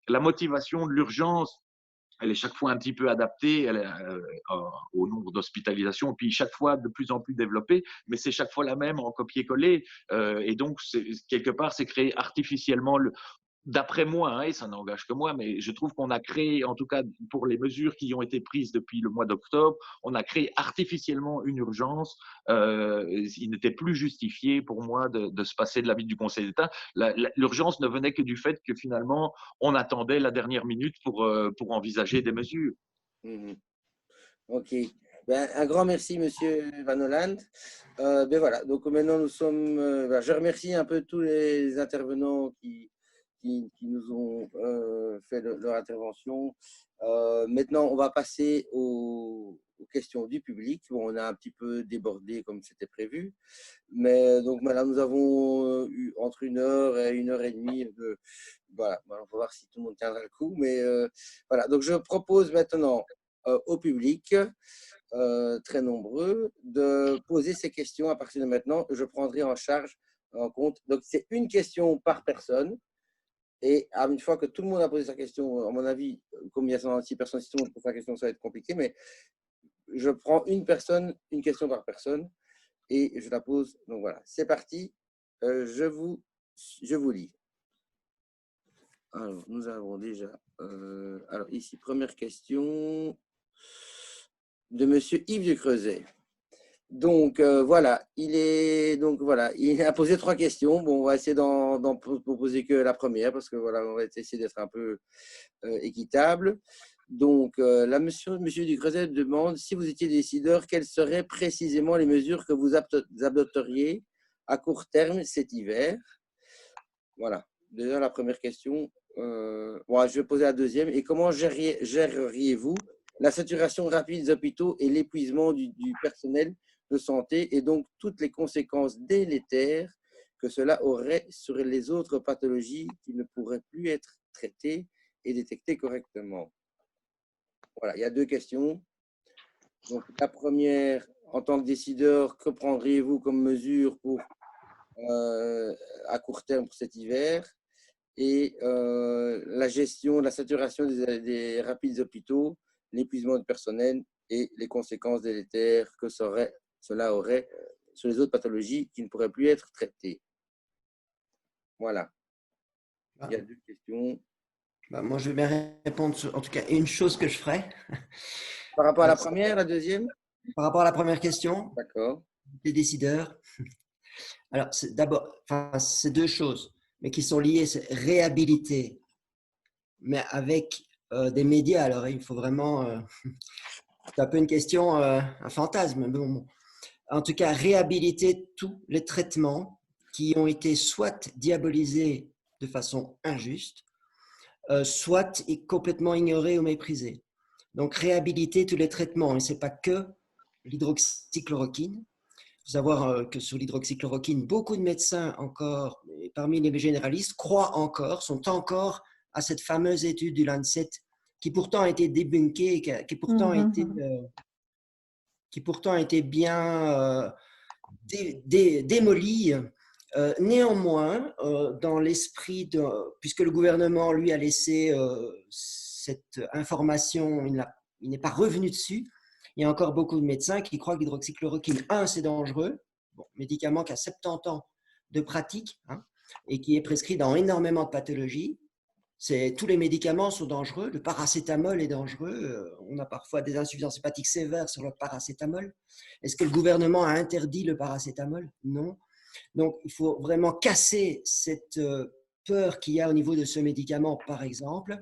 la motivation de l'urgence, elle est chaque fois un petit peu adaptée au nombre d'hospitalisations, puis chaque fois de plus en plus développée, mais c'est chaque fois la même en copier-coller. Et donc, quelque part, c'est créé artificiellement d'après moi, hein, et ça n'engage que moi, mais je trouve qu'on a créé, en tout cas pour les mesures qui ont été prises depuis le mois d'octobre, on a créé artificiellement une urgence. Il n'était plus justifié pour moi de se passer de l'avis du Conseil d'État. L'urgence ne venait que du fait que finalement, on attendait la dernière minute pour envisager des mesures. Ok. Un grand merci, Monsieur Van Holland. Voilà. Donc maintenant, nous sommes… je remercie un peu tous les intervenants qui nous ont fait leur intervention. Maintenant, on va passer aux questions du public. Bon, on a un petit peu débordé comme c'était prévu. Mais donc, voilà, nous avons eu entre 1 heure et 1 heure et demie. Voilà, on va voir si tout le monde tiendra le coup. Mais voilà, donc je propose maintenant au public, très nombreux, de poser ces questions à partir de maintenant. Je prendrai en compte. Donc, c'est une question par personne. Et une fois que tout le monde a posé sa question, à mon avis, comme il y a 126 personnes, si tout le monde pose sa question, ça va être compliqué, mais je prends une question par personne, et je la pose. Donc voilà, c'est parti. Je vous lis. Alors, nous avons déjà… alors ici, première question de Monsieur Yves du Creuset. Donc voilà, il a posé 3 questions. Bon, on va essayer d'en poser que la première parce que voilà, on va essayer d'être un peu équitable. Donc là, Monsieur du Creuset demande si vous étiez décideur, quelles seraient précisément les mesures que vous adopteriez à court terme cet hiver. Voilà, déjà la première question. Bon, je vais poser la deuxième. Et comment géreriez-vous la saturation rapide des hôpitaux et l'épuisement du personnel de santé et donc toutes les conséquences délétères que cela aurait sur les autres pathologies qui ne pourraient plus être traitées et détectées correctement. Voilà, il y a deux questions. Donc, la première, en tant que décideur, que prendriez-vous comme mesure pour, à court terme pour cet hiver? Et la gestion, la saturation des rapides hôpitaux, l'épuisement du personnel et les conséquences délétères que cela aurait sur les autres pathologies qui ne pourraient plus être traitées. Voilà. Il y a deux questions. Moi, je vais bien répondre sur, en tout cas, une chose que je ferai. Par rapport à la première, la deuxième? Par rapport à la première question, d'accord. Les décideurs. Alors, d'abord, c'est deux choses, mais qui sont liées. C'est réhabiliter, mais avec des médias. Alors, il faut vraiment… c'est un peu une question, un fantasme. Bon. En tout cas, réhabiliter tous les traitements qui ont été soit diabolisés de façon injuste, soit complètement ignorés ou méprisés. Donc, réhabiliter tous les traitements. Et ce n'est pas que l'hydroxychloroquine. Il faut savoir que sur l'hydroxychloroquine, beaucoup de médecins encore, parmi les généralistes, croient encore, sont encore à cette fameuse étude du Lancet qui pourtant a été débunkée, qui pourtant a été bien démolie. Néanmoins, dans l'esprit puisque le gouvernement, lui, a laissé cette information, il n'est pas revenu dessus, il y a encore beaucoup de médecins qui croient que l'hydroxychloroquine, c'est dangereux, médicament qui a 70 ans de pratique, et qui est prescrit dans énormément de pathologies. Tous les médicaments sont dangereux, le paracétamol est dangereux, on a parfois des insuffisances hépatiques sévères sur le paracétamol. Est-ce que le gouvernement a interdit le paracétamol? Non. Donc, il faut vraiment casser cette peur qu'il y a au niveau de ce médicament, par exemple.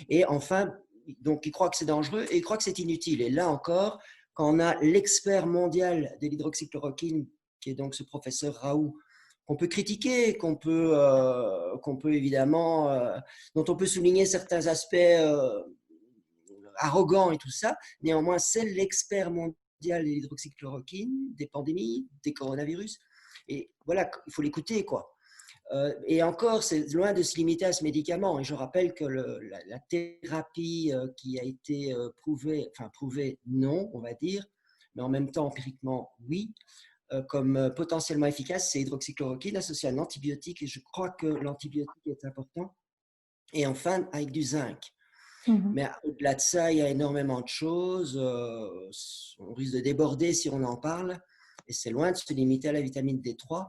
Et enfin, donc, il croit que c'est dangereux et il croit que c'est inutile. Et là encore, quand on a l'expert mondial de l'hydroxychloroquine, qui est donc ce professeur Raoult, qu'on peut critiquer, qu'on peut évidemment, dont on peut souligner certains aspects arrogants et tout ça, néanmoins, c'est l'expert mondial de l'hydroxychloroquine, des pandémies, des coronavirus. Et voilà, il faut l'écouter, quoi. Et encore, c'est loin de se limiter à ce médicament. Et je rappelle que la thérapie qui a été prouvée, non, on va dire, mais en même temps, empiriquement, oui, comme potentiellement efficace, c'est hydroxychloroquine associée à un antibiotique. Et je crois que l'antibiotique est important. Et enfin, avec du zinc. Mais au-delà de ça, il y a énormément de choses. On risque de déborder si on en parle. Et c'est loin de se limiter à la vitamine D3.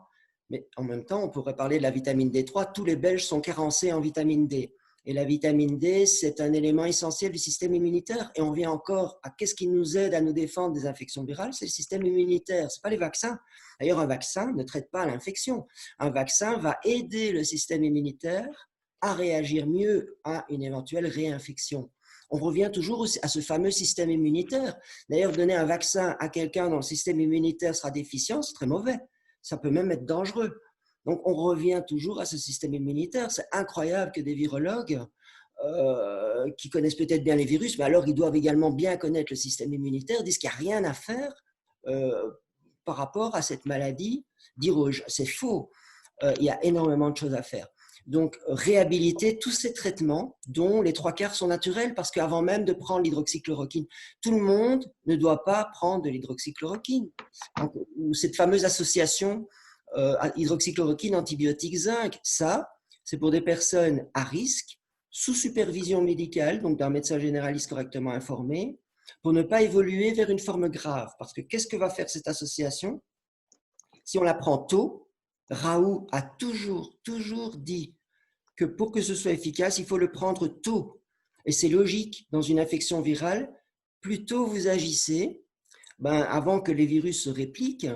Mais en même temps, on pourrait parler de la vitamine D3. Tous les Belges sont carencés en vitamine D. Et la vitamine D, c'est un élément essentiel du système immunitaire. Et on vient encore à qu'est-ce qui nous aide à nous défendre des infections virales? C'est le système immunitaire, ce n'est pas les vaccins. D'ailleurs, un vaccin ne traite pas l'infection. Un vaccin va aider le système immunitaire à réagir mieux à une éventuelle réinfection. On revient toujours à ce fameux système immunitaire. D'ailleurs, donner un vaccin à quelqu'un dont le système immunitaire sera déficient, c'est très mauvais. Ça peut même être dangereux. Donc, on revient toujours à ce système immunitaire. C'est incroyable que des virologues qui connaissent peut-être bien les virus, mais alors ils doivent également bien connaître le système immunitaire, disent qu'il n'y a rien à faire par rapport à cette maladie. Dire c'est faux. Il y a énormément de choses à faire. Donc, réhabiliter tous ces traitements dont les 3/4 sont naturels parce qu'avant même de prendre l'hydroxychloroquine, tout le monde ne doit pas prendre de l'hydroxychloroquine. Ou cette fameuse association hydroxychloroquine, antibiotique, zinc, ça, c'est pour des personnes à risque, sous supervision médicale, donc d'un médecin généraliste correctement informé, pour ne pas évoluer vers une forme grave. Parce que qu'est-ce que va faire cette association? Si on la prend tôt, Raoult a toujours dit que pour que ce soit efficace, il faut le prendre tôt. Et c'est logique, dans une infection virale, plus tôt vous agissez, avant que les virus se répliquent,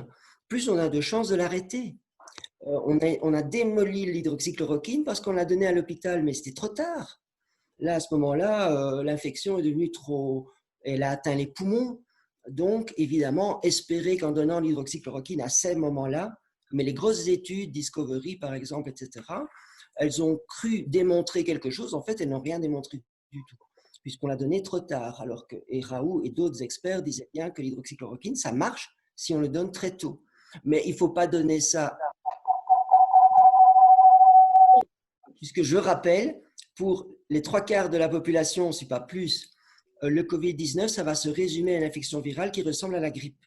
plus on a de chances de l'arrêter. On a démoli l'hydroxychloroquine parce qu'on l'a donné à l'hôpital, mais c'était trop tard. Là, à ce moment-là, l'infection est devenue elle a atteint les poumons. Donc, évidemment, espérer qu'en donnant l'hydroxychloroquine à ces moments-là, mais les grosses études, Discovery par exemple, etc., elles ont cru démontrer quelque chose. En fait, elles n'ont rien démontré du tout, puisqu'on l'a donné trop tard. Alors que Raoult et d'autres experts disaient bien que l'hydroxychloroquine, ça marche si on le donne très tôt. Mais il ne faut pas donner ça puisque je rappelle, pour les 3/4 de la population, si pas plus, le Covid-19, ça va se résumer à une infection virale qui ressemble à la grippe.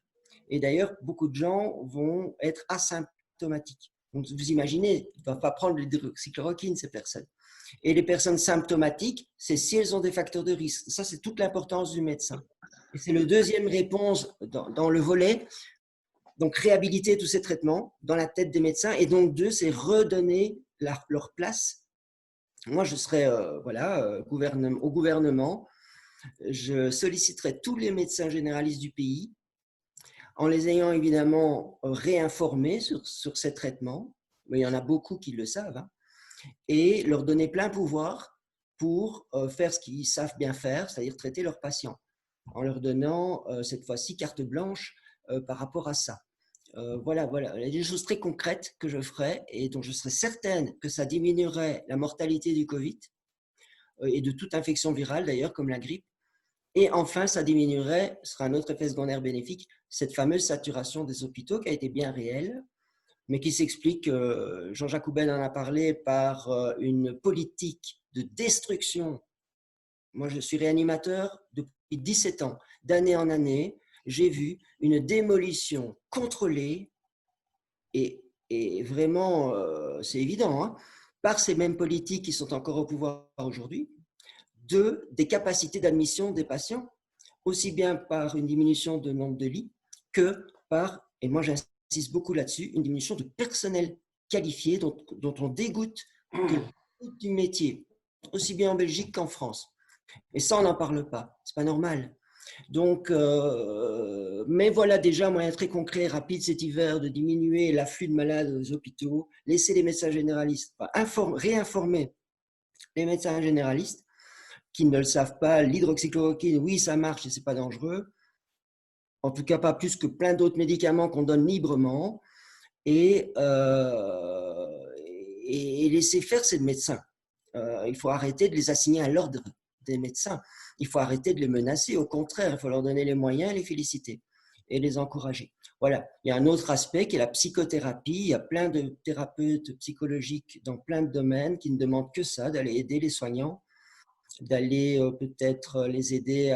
Et d'ailleurs, beaucoup de gens vont être asymptomatiques. Donc, vous imaginez, ils ne vont pas prendre l'hydroxychloroquine, ces personnes. Et les personnes symptomatiques, c'est si elles ont des facteurs de risque. Ça, c'est toute l'importance du médecin. Et c'est le deuxième réponse dans le volet. Donc, réhabiliter tous ces traitements dans la tête des médecins. Et donc, deux, c'est redonner leur place. Moi, je serais au gouvernement. Je solliciterai tous les médecins généralistes du pays en les ayant évidemment réinformés sur ces traitements. Mais il y en a beaucoup qui le savent. Hein, et leur donner plein pouvoir pour faire ce qu'ils savent bien faire, c'est-à-dire traiter leurs patients, en leur donnant cette fois-ci carte blanche par rapport à ça. Voilà. Il y a des choses très concrètes que je ferai et dont je serai certaine que ça diminuerait la mortalité du Covid et de toute infection virale d'ailleurs, comme la grippe. Et enfin, ça diminuerait, ce sera un autre effet secondaire bénéfique, cette fameuse saturation des hôpitaux qui a été bien réelle, mais qui s'explique, Jean-Jacques Houben en a parlé, par une politique de destruction. Moi, je suis réanimateur depuis 17 ans. D'année en année, j'ai vu une démolition contrôlée et vraiment, c'est évident, hein, par ces mêmes politiques qui sont encore au pouvoir aujourd'hui, des capacités d'admission des patients, aussi bien par une diminution de nombre de lits que par, et moi j'insiste beaucoup là-dessus, une diminution de personnel qualifié dont on dégoûte du métier, aussi bien en Belgique qu'en France. Et ça, on n'en parle pas, c'est pas normal. Donc, mais voilà déjà un moyen très concret, rapide cet hiver de diminuer l'afflux de malades aux hôpitaux, laisser les médecins généralistes, réinformer les médecins généralistes qui ne le savent pas, l'hydroxychloroquine, oui, ça marche et c'est pas dangereux. En tout cas, pas plus que plein d'autres médicaments qu'on donne librement. Et laisser faire ces médecins. Il faut arrêter de les assigner à l'ordre des médecins. Il faut arrêter de les menacer. Au contraire, il faut leur donner les moyens, les féliciter et les encourager. Voilà. Il y a un autre aspect qui est la psychothérapie. Il y a plein de thérapeutes psychologiques dans plein de domaines qui ne demandent que ça, d'aller aider les soignants, d'aller peut-être les aider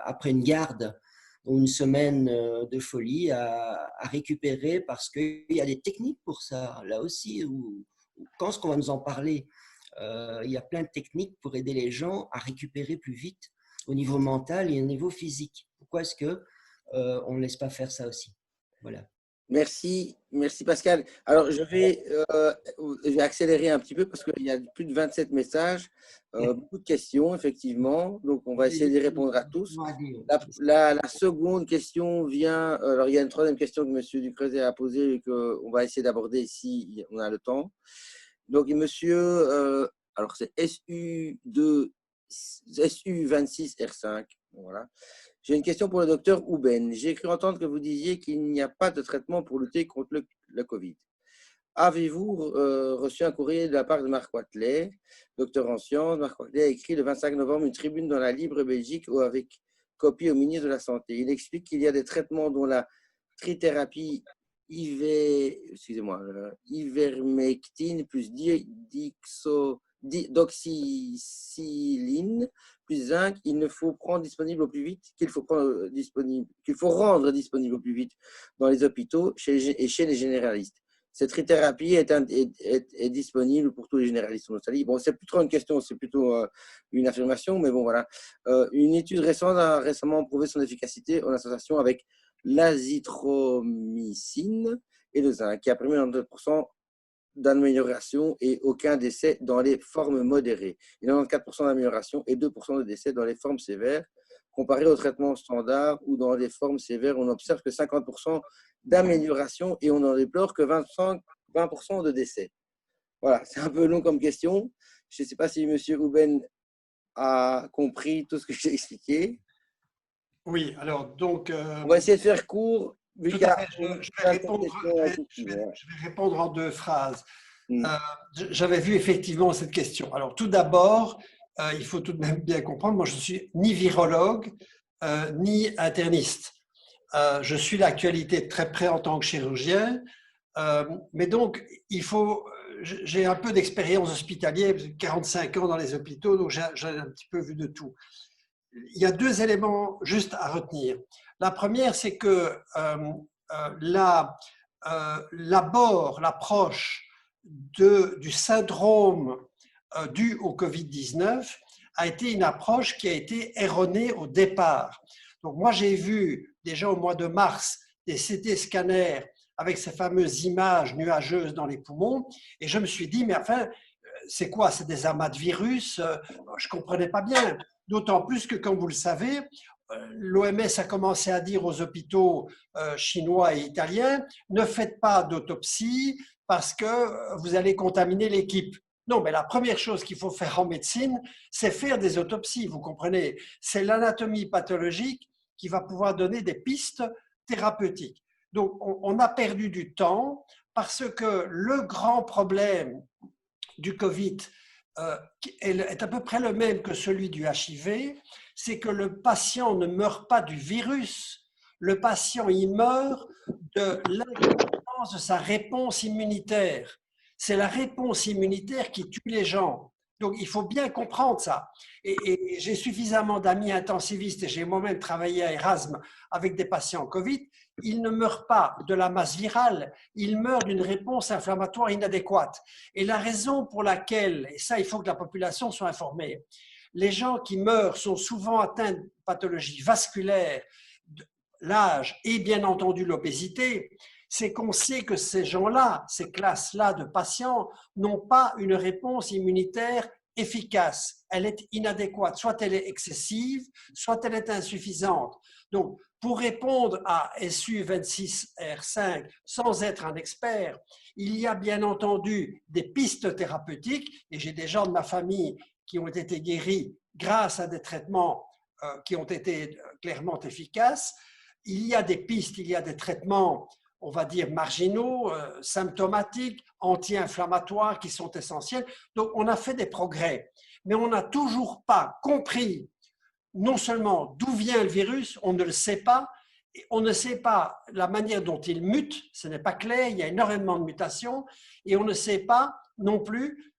après une garde ou une semaine de folie à récupérer, parce qu'il y a des techniques pour ça. Là aussi, quand est-ce qu'on va nous en parler? Il y a plein de techniques pour aider les gens à récupérer plus vite au niveau mental et au niveau physique. Pourquoi est-ce qu'on ne laisse pas faire ça aussi? Voilà. Merci Pascal. Alors, je vais accélérer un petit peu parce qu'il y a plus de 27 messages, beaucoup de questions, effectivement. Donc, on va essayer de répondre à tous. La seconde question vient… Alors, il y a une troisième question que M. Ducreuset a posée et qu'on va essayer d'aborder si on a le temps. Donc, monsieur… alors, c'est SU26R5. Voilà. J'ai une question pour le docteur Houben. J'ai cru entendre que vous disiez qu'il n'y a pas de traitement pour lutter contre le Covid. Avez-vous reçu un courrier de la part de Marc Watley, docteur en sciences? Marc Watley a écrit le 25 novembre une tribune dans la Libre Belgique avec copie au ministre de la Santé. Il explique qu'il y a des traitements dont la trithérapie ivermectine plus doxycycline plus zinc, il faut rendre disponible au plus vite, qu'il faut rendre disponible au plus vite dans les hôpitaux et chez les généralistes. Cette trithérapie est disponible pour tous les généralistes en Australie. Bon, c'est plus trop une question, c'est plutôt une affirmation, mais bon, voilà. Une étude récente a récemment prouvé son efficacité en association avec l'azithromycine et le zinc, qui a permis 99% d'amélioration et aucun décès dans les formes modérées, et 94% d'amélioration et 2% de décès dans les formes sévères, comparé au traitement standard où dans les formes sévères, on observe que 50% d'amélioration et on n'en déplore que 20% de décès. Voilà, c'est un peu long comme question. Je ne sais pas si M. Houben a compris tout ce que j'ai expliqué. Oui, alors donc… on va essayer de faire court. Tout à fait. Je vais répondre en 2 phrases. J'avais vu effectivement cette question. Alors, tout d'abord, il faut tout de même bien comprendre, moi, je ne suis ni virologue, ni interniste. Je suis l'actualité de très près en tant que chirurgien, mais donc, il faut j'ai un peu d'expérience hospitalière, 45 ans dans les hôpitaux, donc j'ai un petit peu vu de tout. Il y a deux éléments juste à retenir. La première, c'est que l'approche du syndrome dû au Covid-19 a été une approche qui a été erronée au départ. Donc moi, j'ai vu déjà au mois de mars des CT scanners avec ces fameuses images nuageuses dans les poumons, et je me suis dit, mais enfin, c'est quoi? C'est des amas de virus? Je ne comprenais pas bien. D'autant plus que, comme vous le savez, l'OMS a commencé à dire aux hôpitaux chinois et italiens, ne faites pas d'autopsie parce que vous allez contaminer l'équipe. Non, mais la première chose qu'il faut faire en médecine, c'est faire des autopsies, vous comprenez? C'est l'anatomie pathologique qui va pouvoir donner des pistes thérapeutiques. Donc, on a perdu du temps parce que le grand problème du Covid est à peu près le même que celui du HIV, c'est que le patient ne meurt pas du virus, le patient il meurt de l'incompétence de sa réponse immunitaire. C'est la réponse immunitaire qui tue les gens. Donc il faut bien comprendre ça. Et j'ai suffisamment d'amis intensivistes et j'ai moi-même travaillé à Erasme avec des patients Covid. Ils ne meurent pas de la masse virale, ils meurent d'une réponse inflammatoire inadéquate. Et la raison pour laquelle, et ça il faut que la population soit informée, les gens qui meurent sont souvent atteints de pathologies vasculaires, l'âge et bien entendu l'obésité, c'est qu'on sait que ces gens-là, ces classes-là de patients, n'ont pas une réponse immunitaire efficace. Elle est inadéquate. Soit elle est excessive, soit elle est insuffisante. Donc, pour répondre à SU26R5 sans être un expert, il y a bien entendu des pistes thérapeutiques, et j'ai des gens de ma famille qui ont été guéris grâce à des traitements qui ont été clairement efficaces. Il y a des pistes, il y a des traitements, on va dire, marginaux, symptomatiques, anti-inflammatoires qui sont essentiels. Donc, on a fait des progrès, mais on n'a toujours pas compris non seulement d'où vient le virus, on ne le sait pas, et on ne sait pas la manière dont il mute, ce n'est pas clair, il y a énormément de mutations, et on ne sait pas non plus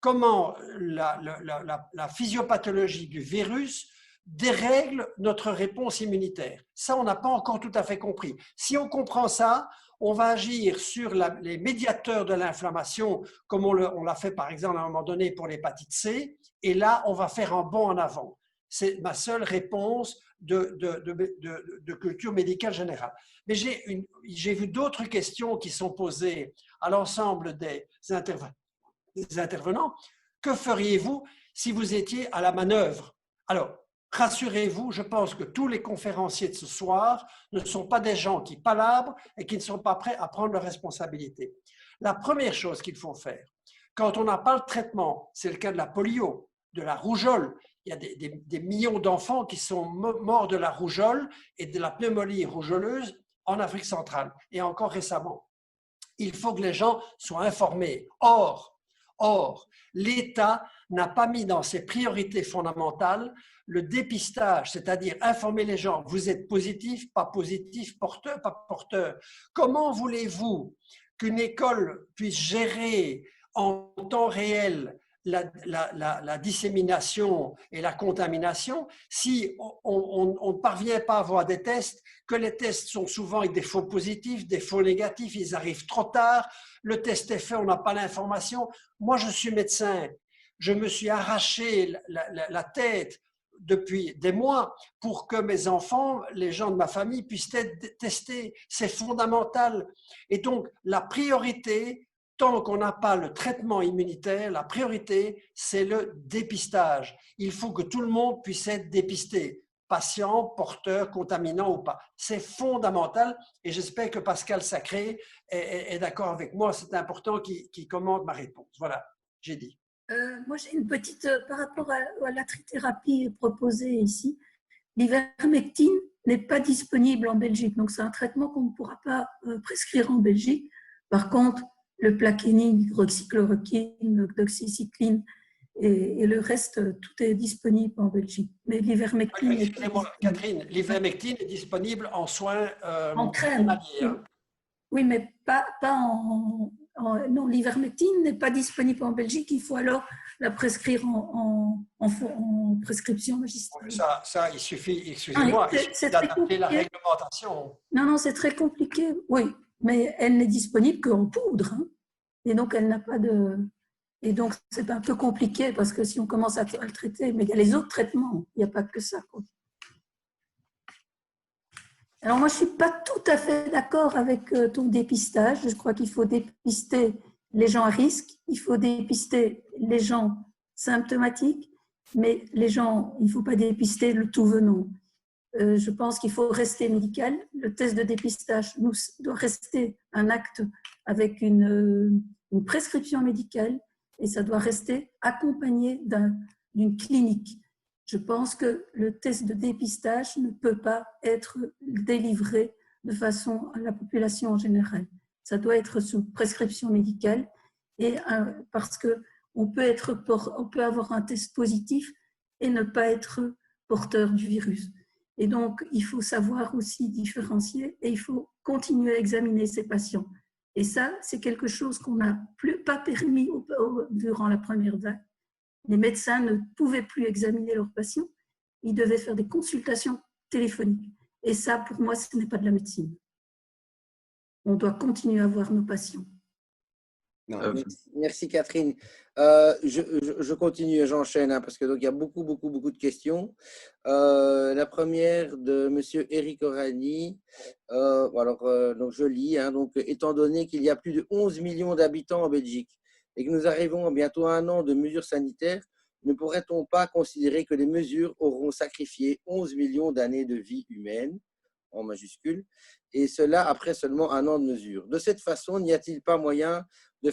comment la physiopathologie du virus dérègle notre réponse immunitaire. Ça, on n'a pas encore tout à fait compris. Si on comprend ça, on va agir sur les médiateurs de l'inflammation, comme on l'a fait par exemple à un moment donné pour l'hépatite C, et là, on va faire un bond en avant. C'est ma seule réponse de culture médicale générale. Mais j'ai vu d'autres questions qui sont posées à l'ensemble des intervenants. Que feriez-vous si vous étiez à la manœuvre? Alors, rassurez-vous, je pense que tous les conférenciers de ce soir ne sont pas des gens qui palabrent et qui ne sont pas prêts à prendre leurs responsabilités. La première chose qu'il faut faire, quand on n'a pas le traitement, c'est le cas de la polio, de la rougeole. Il y a des millions d'enfants qui sont morts de la rougeole et de la pneumonie rougeoleuse en Afrique centrale et encore récemment. Il faut que les gens soient informés. Or, l'État n'a pas mis dans ses priorités fondamentales le dépistage, c'est-à-dire informer les gens, vous êtes positif, pas positif, porteur, pas porteur. Comment voulez-vous qu'une école puisse gérer en temps réel la dissémination et la contamination si on ne parvient pas à avoir des tests, que les tests sont souvent avec des faux positifs, des faux négatifs, ils arrivent trop tard, le test est fait, on n'a pas l'information. Moi, je suis médecin, je me suis arraché la tête depuis des mois pour que mes enfants, les gens de ma famille puissent être testés. C'est fondamental. Et donc, la priorité, tant qu'on n'a pas le traitement immunitaire, la priorité, c'est le dépistage. Il faut que tout le monde puisse être dépisté, patient, porteur, contaminant ou pas. C'est fondamental et j'espère que Pascal Sacré est d'accord avec moi. C'est important qu'il commente ma réponse. Voilà, j'ai dit. Moi, j'ai une petite, par rapport à la trithérapie proposée ici, l'ivermectine n'est pas disponible en Belgique. Donc, c'est un traitement qu'on ne pourra pas prescrire en Belgique. Par contre, le plaquenil, l'hydroxychloroquine, le doxycycline et le reste, tout est disponible en Belgique. Mais l'ivermectine… Excusez-moi, Catherine, l'ivermectine est disponible en soins en crème. Oui, mais pas non, l'ivermectine n'est pas disponible en Belgique, il faut alors la prescrire en prescription magistrale. Ça, il suffit, excusez-moi, d'adapter la réglementation. Non, c'est très compliqué, oui, mais elle n'est disponible qu'en poudre, hein, et donc elle n'a pas de... Et donc c'est un peu compliqué parce que si on commence à le traiter, mais il y a les autres traitements, il n'y a pas que ça, quoi. Alors moi, je ne suis pas tout à fait d'accord avec ton dépistage. Je crois qu'il faut dépister les gens à risque, il faut dépister les gens symptomatiques, mais les gens, il ne faut pas dépister le tout venant. Je pense qu'il faut rester médical. Le test de dépistage doit rester un acte avec une prescription médicale et ça doit rester accompagné d'une clinique. Je pense que le test de dépistage ne peut pas être délivré de façon à la population en général. Ça doit être sous prescription médicale et parce qu'on peut avoir un test positif et ne pas être porteur du virus. Et donc, il faut savoir aussi différencier et il faut continuer à examiner ces patients. Et ça, c'est quelque chose qu'on n'a pas permis durant la première vague. Les médecins ne pouvaient plus examiner leurs patients, ils devaient faire des consultations téléphoniques. Et ça, pour moi, ce n'est pas de la médecine. On doit continuer à voir nos patients. Merci Catherine. Je continue et j'enchaîne hein, parce que donc, il y a beaucoup de questions. La première de Monsieur Eric Orani. Donc je lis. Hein, donc, étant donné qu'il y a plus de 11 millions d'habitants en Belgique et que nous arrivons à bientôt à 1 an de mesures sanitaires, ne pourrait-on pas considérer que les mesures auront sacrifié 11 millions d'années de vie humaine, en majuscule, et cela après seulement 1 an de mesures? De cette façon, n'y a-t-il pas moyen de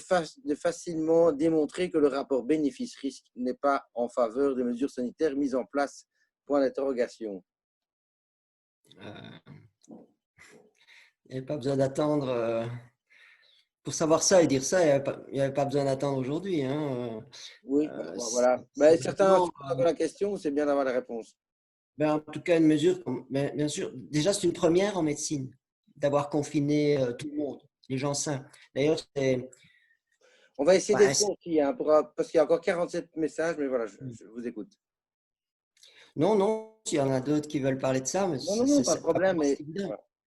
facilement démontrer que le rapport bénéfice-risque n'est pas en faveur des mesures sanitaires mises en place? Point d'interrogation. Il n'y avait pas besoin d'attendre... Pour savoir ça et dire ça, il n'y avait pas besoin d'attendre aujourd'hui. Hein. Oui, voilà. Certains se posent la question, c'est bien d'avoir la réponse. En tout cas, une mesure, bien sûr, déjà c'est une première en médecine, d'avoir confiné tout le monde, les gens sains. D'ailleurs, c'est... On va essayer d'être concis, hein, parce qu'il y a encore 47 messages, mais voilà, je vous écoute. Non, il y en a d'autres qui veulent parler de ça. Mais non, pas de problème.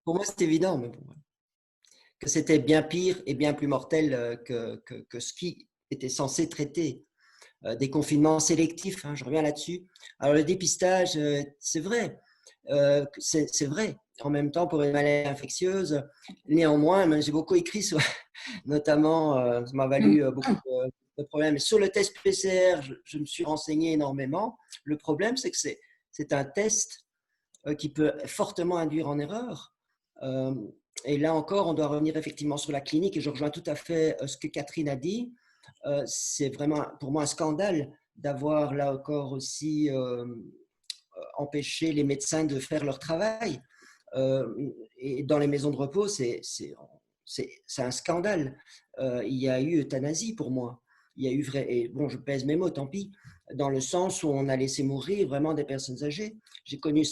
Pour moi, c'est évident. Mais bon, que c'était bien pire et bien plus mortel que ce qui était censé traiter. Des confinements sélectifs, hein, je reviens là-dessus. Alors le dépistage, c'est vrai. C'est vrai. En même temps, pour une maladie infectieuse, néanmoins, j'ai beaucoup écrit sur, notamment, ça m'a valu beaucoup de problèmes. Sur le test PCR, je me suis renseigné énormément. Le problème, c'est que c'est un test qui peut fortement induire en erreur. Et là encore, on doit revenir effectivement sur la clinique. Et je rejoins tout à fait ce que Catherine a dit. C'est vraiment pour moi un scandale d'avoir là encore aussi empêché les médecins de faire leur travail. Et dans les maisons de repos, c'est un scandale. Il y a eu euthanasie pour moi. Il y a eu et bon, je pèse mes mots, tant pis, dans le sens où on a laissé mourir vraiment des personnes âgées. J'ai connu,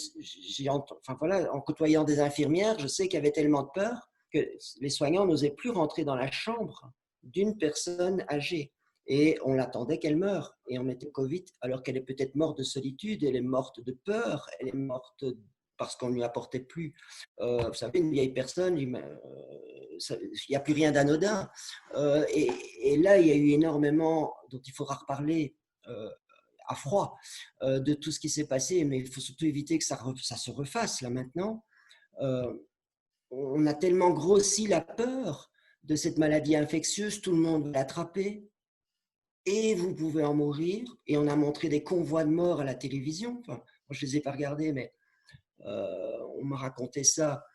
en côtoyant des infirmières, je sais qu'il y avait tellement de peur que les soignants n'osaient plus rentrer dans la chambre d'une personne âgée. Et on l'attendait qu'elle meure. Et on mettait Covid alors qu'elle est peut-être morte de solitude, elle est morte de peur, elle est morte parce qu'on ne lui apportait plus. Vous savez, une vieille personne, il n'y a plus rien d'anodin. Et là, il y a eu énormément, dont il faudra reparler à froid, de tout ce qui s'est passé, mais il faut surtout éviter que ça se refasse là maintenant. On a tellement grossi la peur de cette maladie infectieuse, tout le monde va l'attraper et vous pouvez en mourir. Et on a montré des convois de morts à la télévision. Enfin, moi, je ne les ai pas regardés, mais on m'a raconté ça.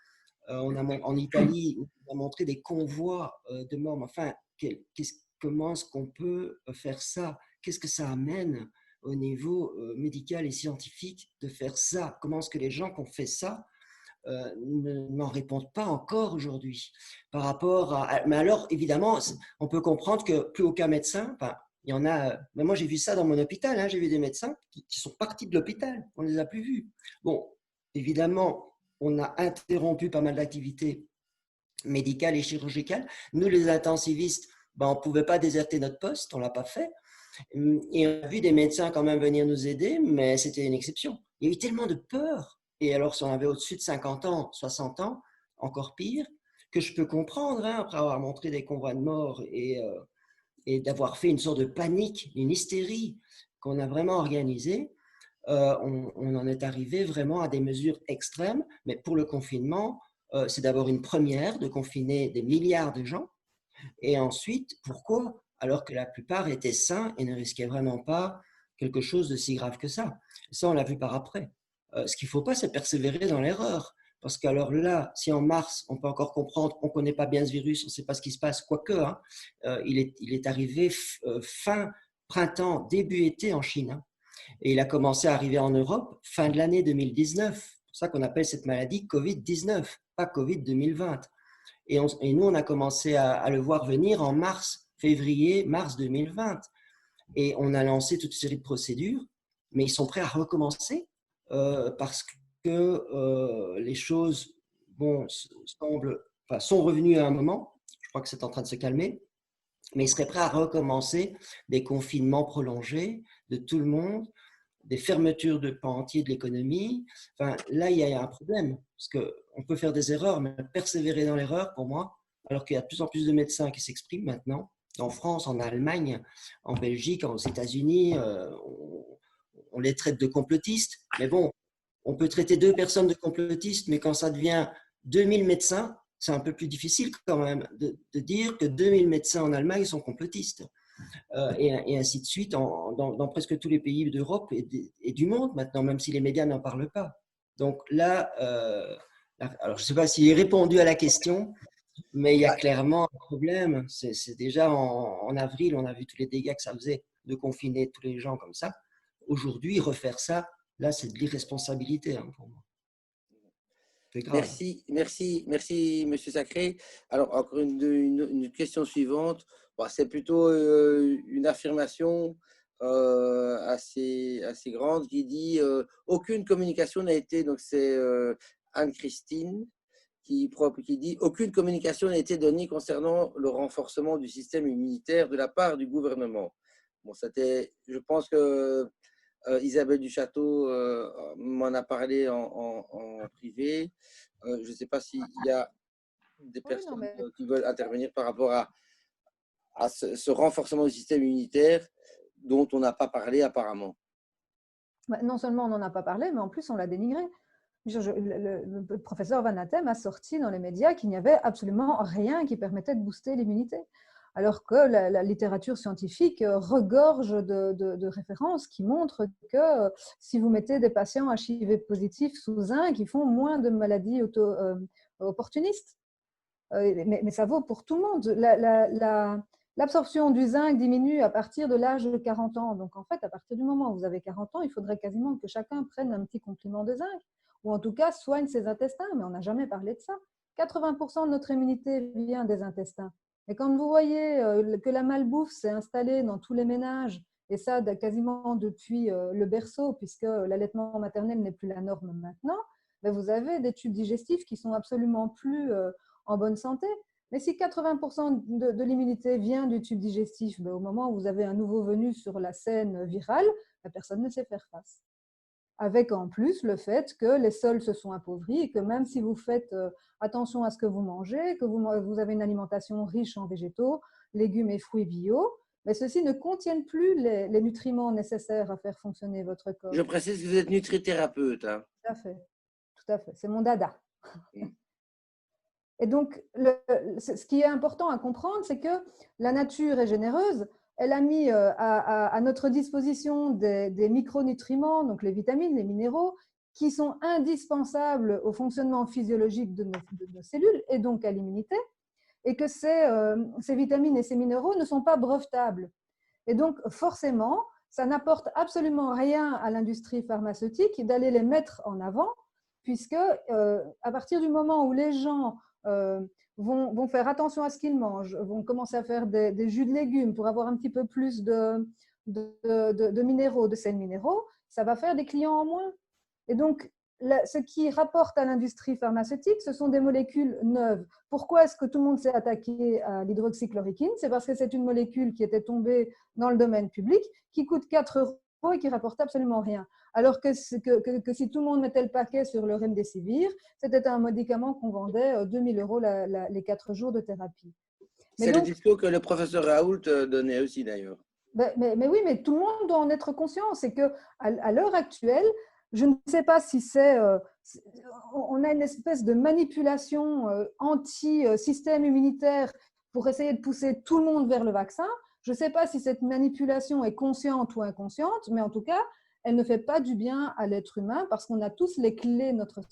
En Italie, on a montré des convois de morts. Mais enfin, comment est-ce qu'on peut faire ça? Qu'est-ce que ça amène au niveau médical et scientifique de faire ça? Comment est-ce que les gens qui ont fait ça n'en répondent pas encore aujourd'hui par rapport à... Mais alors, évidemment, on peut comprendre que plus aucun médecin, enfin, il y en a... Mais moi, j'ai vu ça dans mon hôpital, hein, j'ai vu des médecins qui sont partis de l'hôpital, on ne les a plus vus. Bon, évidemment, on a interrompu pas mal d'activités médicales et chirurgicales. Nous, les intensivistes, ben, on ne pouvait pas déserter notre poste, on ne l'a pas fait. Et on a vu des médecins quand même venir nous aider, mais c'était une exception. Il y a eu tellement de peur. Et alors, si on avait au-dessus de 50 ans, 60 ans, encore pire, que je peux comprendre, hein, après avoir montré des convois de mort et d'avoir fait une sorte de panique, une hystérie qu'on a vraiment organisée, on en est arrivé vraiment à des mesures extrêmes. Mais pour le confinement, c'est d'abord une première de confiner des milliards de gens. Et ensuite, pourquoi? Alors que la plupart étaient sains et ne risquaient vraiment pas quelque chose de si grave que ça. Ça, on l'a vu par après. Ce qu'il ne faut pas, c'est persévérer dans l'erreur. Parce qu'alors là, si en mars, on peut encore comprendre, on ne connaît pas bien ce virus, on ne sait pas ce qui se passe, quoique, hein, il est arrivé fin printemps, début été en Chine. Hein, et il a commencé à arriver en Europe fin de l'année 2019. C'est pour ça qu'on appelle cette maladie Covid-19, pas Covid 2020. Et nous, on a commencé à le voir venir en mars 2020. Et on a lancé toute une série de procédures, mais ils sont prêts à recommencer parce que les choses sont revenues à un moment. Je crois que c'est en train de se calmer. Mais ils seraient prêts à recommencer des confinements prolongés de tout le monde, des fermetures de pans entiers de l'économie. Enfin, là, il y a un problème, parce qu'on peut faire des erreurs, mais persévérer dans l'erreur, pour moi, alors qu'il y a de plus en plus de médecins qui s'expriment maintenant, en France, en Allemagne, en Belgique, aux États-Unis, on les traite de complotistes. Mais bon, on peut traiter 2 personnes de complotistes, mais quand ça devient 2000 médecins, c'est un peu plus difficile quand même de dire que 2000 médecins en Allemagne sont complotistes. Et ainsi de suite dans presque tous les pays d'Europe et du monde maintenant, même si les médias n'en parlent pas. Donc là, alors je ne sais pas s'il est répondu à la question, mais il y a clairement un problème. C'est déjà en avril, on a vu tous les dégâts que ça faisait de confiner tous les gens comme ça. Aujourd'hui, refaire ça, là, c'est de l'irresponsabilité hein, pour moi. Merci, Monsieur Sacré. Alors, encore une question suivante. Bon, c'est plutôt une affirmation assez grande qui dit aucune communication n'a été, donc c'est Anne-Christine qui dit aucune communication n'a été donnée concernant le renforcement du système immunitaire de la part du gouvernement. Bon, je pense que Isabelle Duchâteau m'en a parlé en privé. Je ne sais pas s'il y a des personnes qui veulent intervenir par rapport à ce renforcement du système immunitaire dont on n'a pas parlé apparemment. Non seulement on n'en a pas parlé, mais en plus on l'a dénigré. Le professeur Van Hatem a sorti dans les médias qu'il n'y avait absolument rien qui permettait de booster l'immunité, alors que la littérature scientifique regorge de références qui montrent que si vous mettez des patients HIV positifs sous zinc, ils font moins de maladies opportunistes. Mais ça vaut pour tout le monde. L'absorption du zinc diminue à partir de l'âge de 40 ans. Donc, en fait, à partir du moment où vous avez 40 ans, il faudrait quasiment que chacun prenne un petit complément de zinc, ou en tout cas soigne ses intestins. Mais on n'a jamais parlé de ça. 80% de notre immunité vient des intestins. Et quand vous voyez que la malbouffe s'est installée dans tous les ménages, et ça quasiment depuis le berceau, puisque l'allaitement maternel n'est plus la norme maintenant, vous avez des tubes digestifs qui sont absolument plus en bonne santé. Mais si 80% de l'immunité vient du tube digestif, au moment où vous avez un nouveau venu sur la scène virale, personne ne sait faire face. Avec en plus le fait que les sols se sont appauvris et que même si vous faites attention à ce que vous mangez, que vous avez une alimentation riche en végétaux, légumes et fruits bio, mais ceux-ci ne contiennent plus les nutriments nécessaires à faire fonctionner votre corps. Je précise que vous êtes nutrithérapeute. Hein. Tout à fait. Tout à fait. C'est mon dada. Et donc, ce qui est important à comprendre, c'est que la nature est généreuse. Elle a mis à notre disposition des micronutriments, donc les vitamines, les minéraux, qui sont indispensables au fonctionnement physiologique de nos cellules et donc à l'immunité, et que ces vitamines et ces minéraux ne sont pas brevetables. Et donc, forcément, ça n'apporte absolument rien à l'industrie pharmaceutique d'aller les mettre en avant, puisque à partir du moment où les gens vont faire attention à ce qu'ils mangent, vont commencer à faire des jus de légumes pour avoir un petit peu plus de minéraux, de sels minéraux, ça va faire des clients en moins. Et donc, ce qui rapporte à l'industrie pharmaceutique, ce sont des molécules neuves. Pourquoi est-ce que tout le monde s'est attaqué à l'hydroxychloroquine? C'est parce que c'est une molécule qui était tombée dans le domaine public, qui coûte 4 € et qui rapporte absolument rien. Alors que si tout le monde mettait le paquet sur le remdesivir, c'était un médicament qu'on vendait 2 000 € les 4 jours de thérapie. C'est le discours que le professeur Raoult donnait aussi d'ailleurs. Mais oui, mais tout le monde doit en être conscient. C'est qu'à l'heure actuelle, je ne sais pas si c'est… on a une espèce de manipulation anti-système immunitaire pour essayer de pousser tout le monde vers le vaccin. Je ne sais pas si cette manipulation est consciente ou inconsciente, mais en tout cas, elle ne fait pas du bien à l'être humain parce qu'on a tous les clés de notre santé.